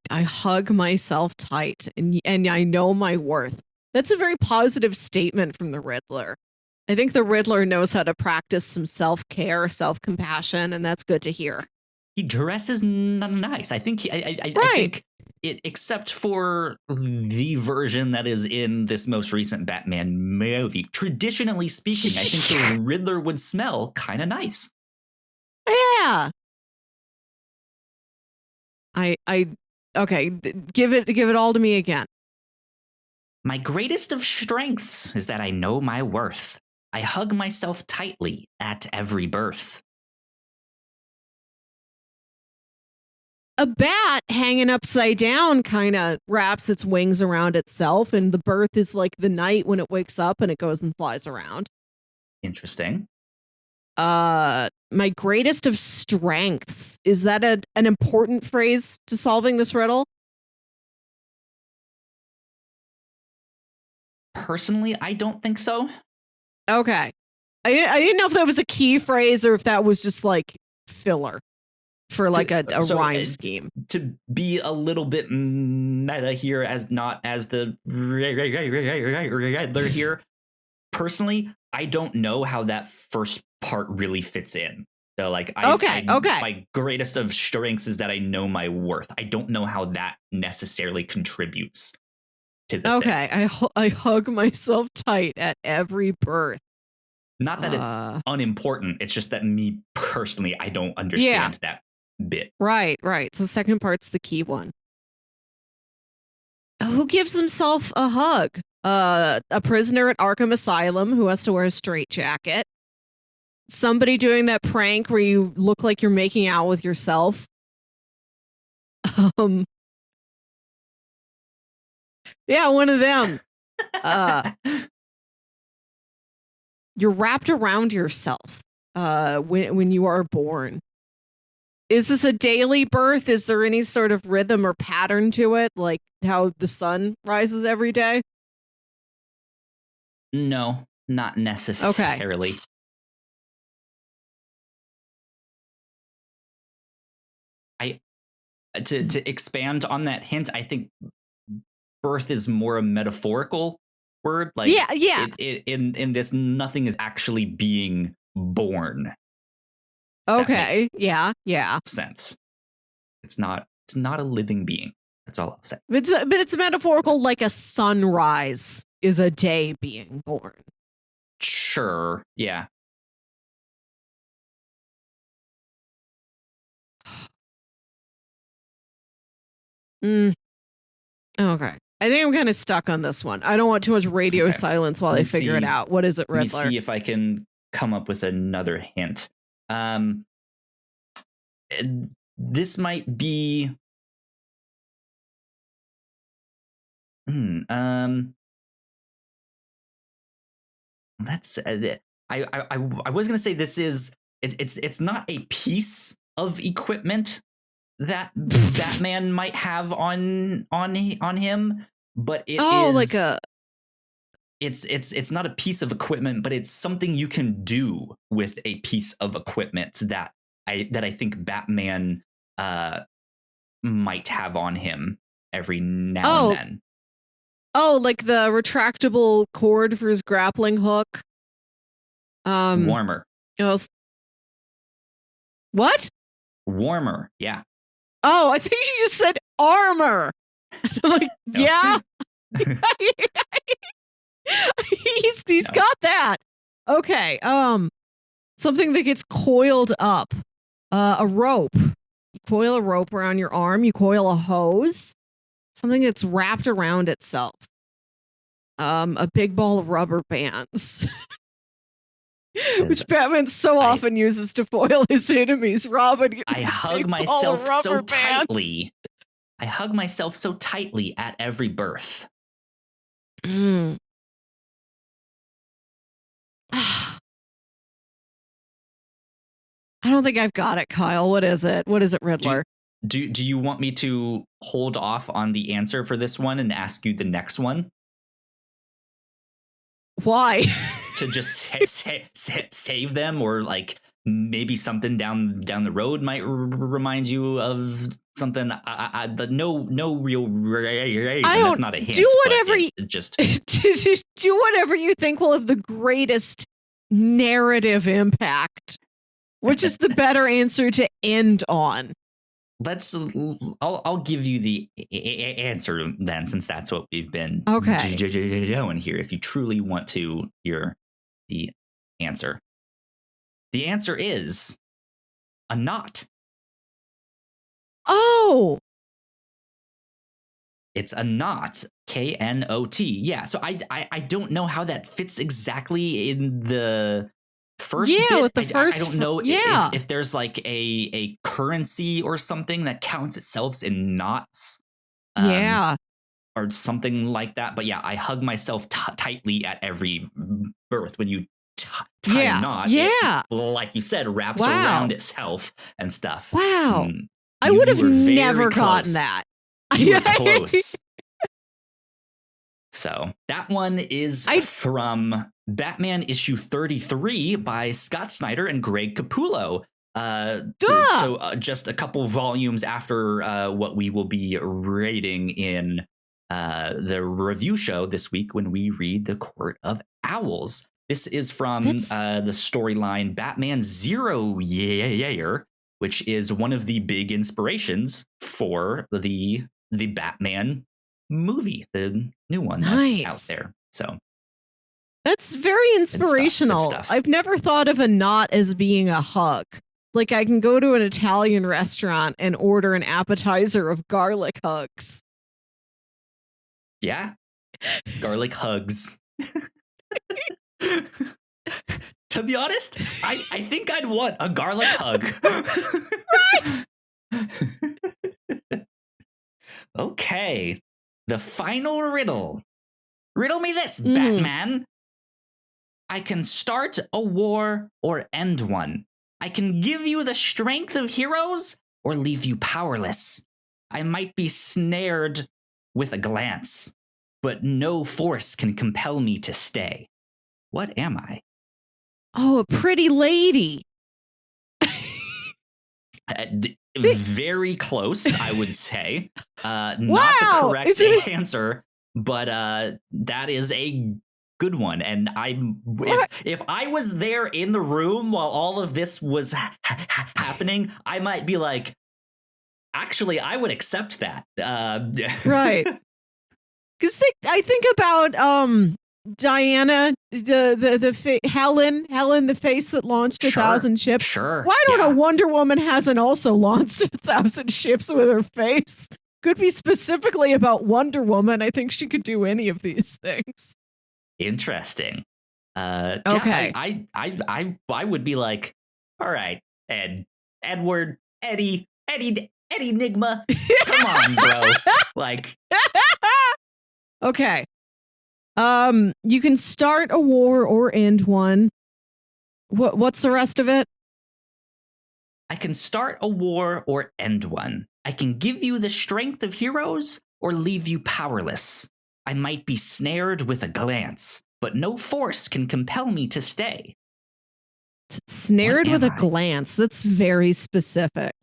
I hug myself tight and I know my worth. That's a very positive statement from the Riddler. I think the Riddler knows how to practice some self-care, self-compassion, and that's good to hear. He dresses nice. I think I think it, except for the version that is in this most recent Batman movie, traditionally speaking, I think the Riddler would smell kind of nice. Yeah. Okay, give it all to me again. My greatest of strengths is that I know my worth. I hug myself tightly at every birth. A bat hanging upside down kind of wraps its wings around itself, and the birth is like the night when it wakes up and it goes and flies around. Interesting. My greatest of strengths, is that an important phrase to solving this riddle? Personally, I don't think so. Okay. I didn't know if that was a key phrase or if that was just like filler for like a rhyme scheme. To be a little bit meta here, as not as the Riddler here. Personally, I don't know how that first part really fits in. So like, my greatest of strengths is that I know my worth. I don't know how that necessarily contributes to the thing. I hug myself tight at every birth. Not that it's unimportant. It's just that me personally, I don't understand that bit. Right. So the second part's the key one. Who gives himself a hug? A prisoner at Arkham Asylum who has to wear a straitjacket. Somebody doing that prank where you look like you're making out with yourself. Yeah, one of them. You're wrapped around yourself when you are born. Is this a daily birth? Is there any sort of rhythm or pattern to it, like how the sun rises every day? No, not necessarily. Okay. To expand on that hint, I think birth is more a metaphorical word. Like, yeah. In this, nothing is actually being born. Okay. Yeah. Sense. It's not a living being. That's all I'll say. But it's metaphorical, like a sunrise is a day being born. Sure. Yeah. Okay. I think I'm kind of stuck on this one. I don't want too much radio silence while they figure it out. What is it, Riddler? Let me see if I can come up with another hint. This might be That's I was gonna say this is it's not a piece of equipment that Batman might have on him, but it Oh, is like a it's not a piece of equipment, but it's something you can do with a piece of equipment that I think Batman might have on him every now and oh then. oh, like the retractable cord for his grappling hook. Warmer. What? Warmer, yeah. Oh, I think you just said armor. I'm like, No. yeah. He's No. got that. Okay. Something that gets coiled up. A rope. You coil a rope around your arm. You coil a hose. Something that's wrapped around itself. A big ball of rubber bands. Which Batman so often uses to foil his enemies. Robin, I hug myself so tightly. I hug myself so tightly at every birth. I don't think I've got it, Kyle. What is it? What is it, Riddler? Do you want me to hold off on the answer for this one and ask you the next one? Why? To just save them, or like maybe something down the road might remind you of something. No real reason. That's not a hint. Do whatever you just do whatever you think will have the greatest narrative impact. Which is the better answer to end on? I'll give you the answer then, since that's what we've been doing here. If you truly want to hear the answer is a knot. Oh, it's a knot. KNOT. Yeah. So I don't know how that fits exactly in the first bit. With the first, I don't know if there's like a currency or something that counts itself in knots. Or something like that. But yeah, I hug myself tightly at every birth. When you tie a knot, it, like you said, wraps around itself and stuff. Wow. I would have never gotten that. You were close. So that one is from Batman issue 33 by Scott Snyder and Greg Capullo. So just a couple volumes after what we will be rating in the review show this week when we read The Court of Owls. This is from the storyline Batman Zero Year, which is one of the big inspirations for the Batman movie, the new one that's out there. So that's very inspirational. Good stuff. I've never thought of a knot as being a hug. Like I can go to an Italian restaurant and order an appetizer of garlic hugs. Yeah. Garlic hugs. To be honest, I think I'd want a garlic hug. Okay. The final riddle. Riddle me this, Batman. I can start a war or end one. I can give you the strength of heroes or leave you powerless. I might be snared with a glance, but no force can compel me to stay. What am I? Oh, a pretty lady. Very close, I would say. Not the correct answer, but that is a good one. And if I was there in the room while all of this was happening, I might be like, actually, I would accept that. Right. Because I think about Diana, Helen, the face that launched 1,000 ships. Sure. Why don't a Wonder Woman hasn't also launched 1,000 ships with her face? Could be specifically about Wonder Woman. I think she could do any of these things. Interesting. Okay. Yeah, I would be like, all right, Edward, Eddie Nigma, come on, bro. Like, Okay. You can start a war or end one. What's the rest of it? I can start a war or end one. I can give you the strength of heroes or leave you powerless. I might be snared with a glance, but no force can compel me to stay. Snared with a glance. That's very specific.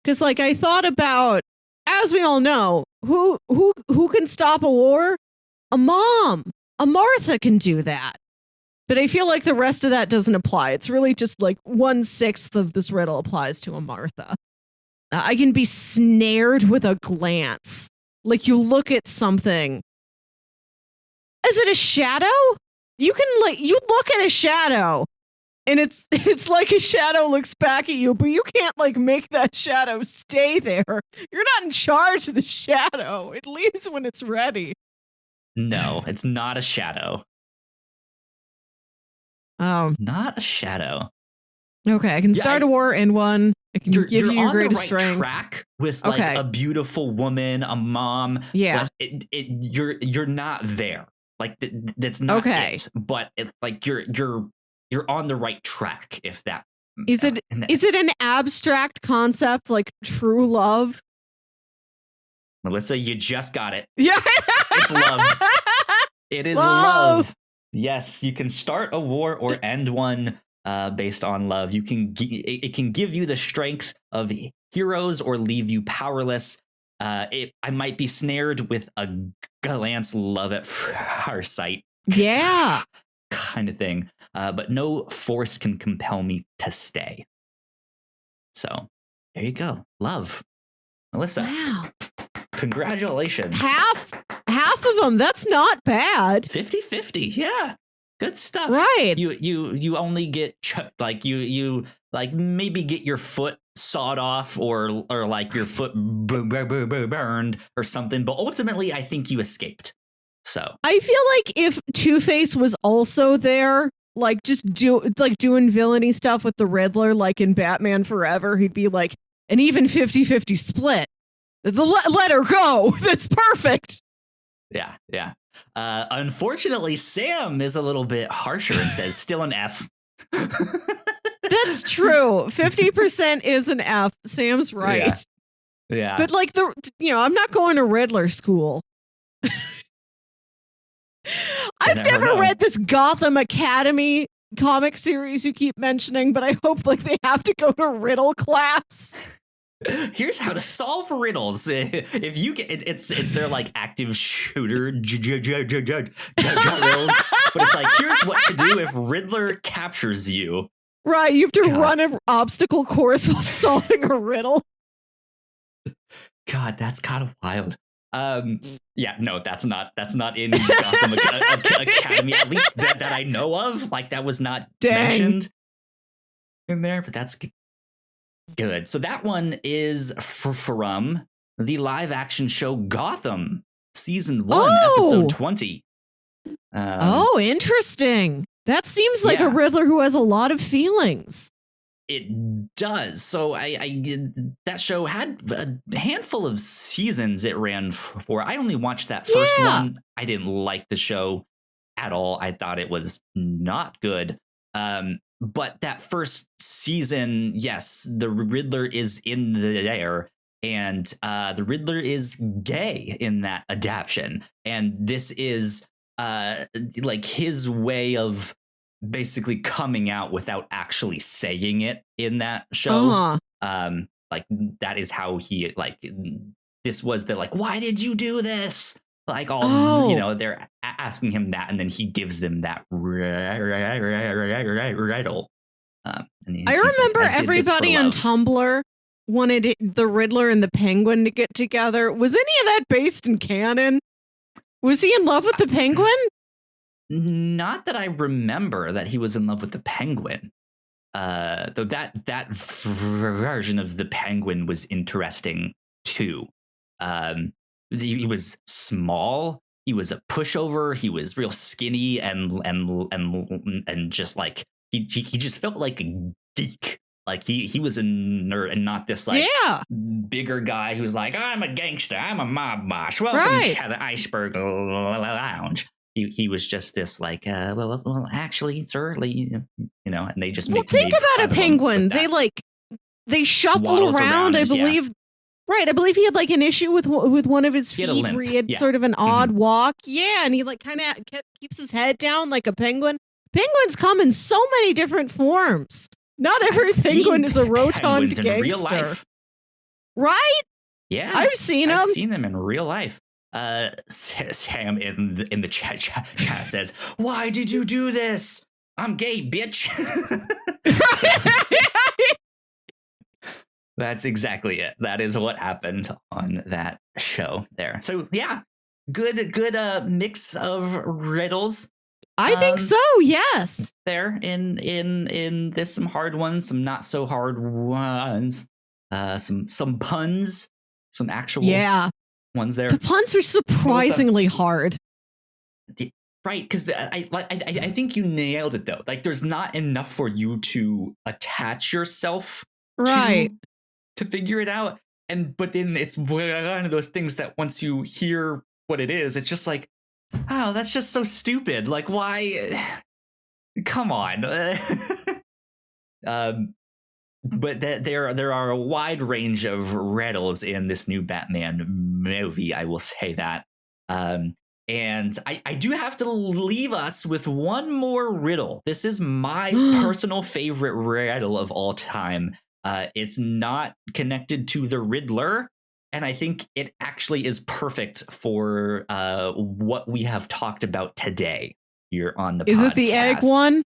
Because, like, I thought about, as we all know, who can stop a war? A mom. A Martha can do that. But I feel like the rest of that doesn't apply. It's really just like 1/6 of this riddle applies to a Martha. I can be snared with a glance. Like, you look at something. Is it a shadow? You look at a shadow and it's like a shadow looks back at you, but you can't like make that shadow stay there. You're not in charge of the shadow. It leaves when it's ready. No, it's not a shadow. Not a shadow. Okay, I can start a war in one. I can give you your greatest strength. You're on the right track with like a beautiful woman, a mom. Yeah, you're not there. Like that's not it. But like you're on the right track. If that is it an abstract concept like true love? Melissa, you just got it. Yeah, it's love. It is love. Yes, you can start a war or end one based on love. It can give you the strength of heroes or leave you powerless. I might be snared with a glance, love at first sight. Yeah, kind of thing. But no force can compel me to stay. So there you go, love, Melissa. Wow, congratulations. Half of them. That's not bad. 50-50. Yeah. Good stuff. Right. You only get like you like maybe get your foot sawed off or like your foot burned or something, but ultimately I think you escaped. So I feel like if Two-Face was also there, like just doing villainy stuff with the Riddler, like in Batman Forever, he'd be like an even 50-50 split. Let her go. That's perfect. Yeah. Unfortunately, Sam is a little bit harsher and says still an F. That's true. 50% is an F. Sam's right. Yeah. But like I'm not going to Riddler school. I've never read this Gotham Academy comic series you keep mentioning, but I hope like they have to go to riddle class. Here's how to solve riddles. If you get it's their like active shooter riddles, but it's like here's what to do if Riddler captures you. Right, you have to run an obstacle course while solving a riddle. God, that's kind of wild. Yeah, no, that's not in Gotham Academy, at least that I know of. Like that was not mentioned in there, but that's good. So that one is from the live action show Gotham, season 1, episode 20. Interesting. That seems like a Riddler who has a lot of feelings. It does. So that show had a handful of seasons it ran for. I only watched that first one. I didn't like the show at all. I thought it was not good. But that first season, yes, the Riddler is in there, and the Riddler is gay in that adaptation. And this is like his way of basically coming out without actually saying it in that show. Like that is how he like this was the like, why did you do this? Like all they're asking him that, and then he gives them that riddle. I remember everybody on Tumblr wanted the Riddler and the Penguin to get together. Was any of that based in canon? Was he in love with the Penguin? Not that I remember that he was in love with the Penguin. Though that version of the Penguin was interesting too. He was small. He was a pushover. He was real skinny and just like he just felt like a geek Like he was a nerd and not this like bigger guy who's like, I'm a gangster, I'm a mob boss. Welcome to the Iceberg Lounge. He was just this like, well, actually, sir, you know, and they just think about a penguin. They shuffle around. I believe. Right, I believe he had like an issue with one of his feet where he had sort of an odd walk. Yeah, and he like kind of keeps his head down like a penguin. Penguins come in so many different forms. Not every penguin is a rotund gangster. In real life. Right? Yeah, I've seen them. I've seen them in real life. Sam in the chat says, "Why did you do this? I'm gay, bitch." That's exactly it. That is what happened on that show there. So yeah, good mix of riddles. I think so. Yes. There in this, some hard ones, some not so hard ones, some puns, some actual ones there. The puns were surprisingly hard. Right, because I think you nailed it though. Like, there's not enough for you to attach yourself to figure it out, but then it's one of those things that once you hear what it is, it's just like, oh, that's just so stupid. Like, why? Come on. But there are a wide range of riddles in this new Batman movie. I will say that. And I do have to leave us with one more riddle. This is my personal favorite riddle of all time. It's not connected to the Riddler, and I think it actually is perfect for what we have talked about today here on the podcast. Is it the egg one?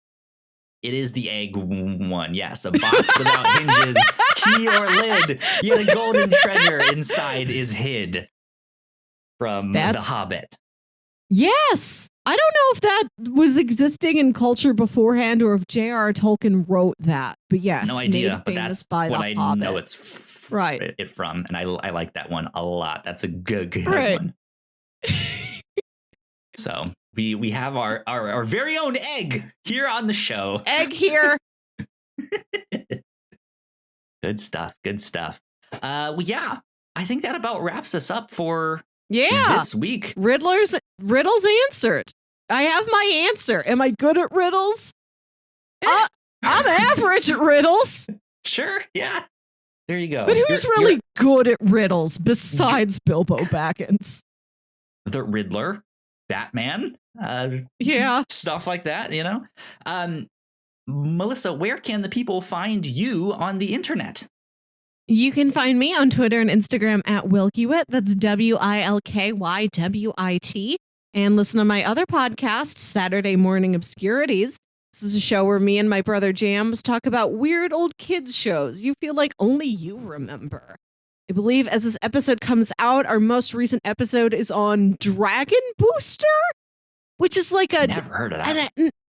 It is the egg one, yes. A box without hinges, key or lid, yet a golden treasure inside is hid. From The Hobbit. Yes. I don't know if that was existing in culture beforehand or if J.R. Tolkien wrote that. But yes. No idea, but that's what I know it's it from. And I like that one a lot. That's a good one. So we have our very own egg here on the show. Egg here. Good stuff. Well, yeah, I think that about wraps us up for this week. Riddles answered. I have my answer. Am I good at riddles? I'm average at riddles. Sure, yeah. There you go. But who's really good at riddles besides Bilbo Baggins? The Riddler, Batman, stuff like that, you know? Melissa, where can the people find you on the internet? You can find me on Twitter and Instagram at Wilkywit. That's WILKYWIT. And listen to my other podcast, Saturday Morning Obscurities. This is a show where me and my brother Jams talk about weird old kids shows you feel like only you remember. I believe as this episode comes out, our most recent episode is on Dragon Booster, which is like never heard of that.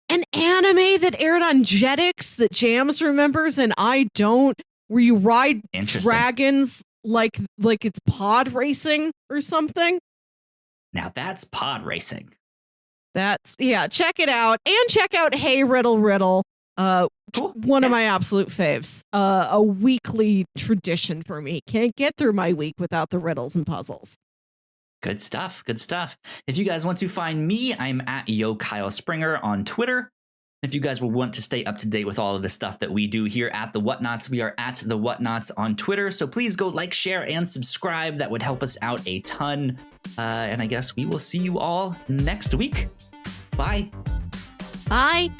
An anime that aired on Jetix that Jams remembers and I don't, where you ride dragons like it's pod racing or something. Now that's pod racing. Check it out. And check out Hey Riddle Riddle. One of my absolute faves. A weekly tradition for me. Can't get through my week without the riddles and puzzles. Good stuff. If you guys want to find me, I'm at Kyle Springer on Twitter. If you guys will want to stay up to date with all of the stuff that we do here at the Whatnauts, we are at the Whatnauts on Twitter. So please go like, share, and subscribe. That would help us out a ton. And I guess we will see you all next week. Bye. Bye.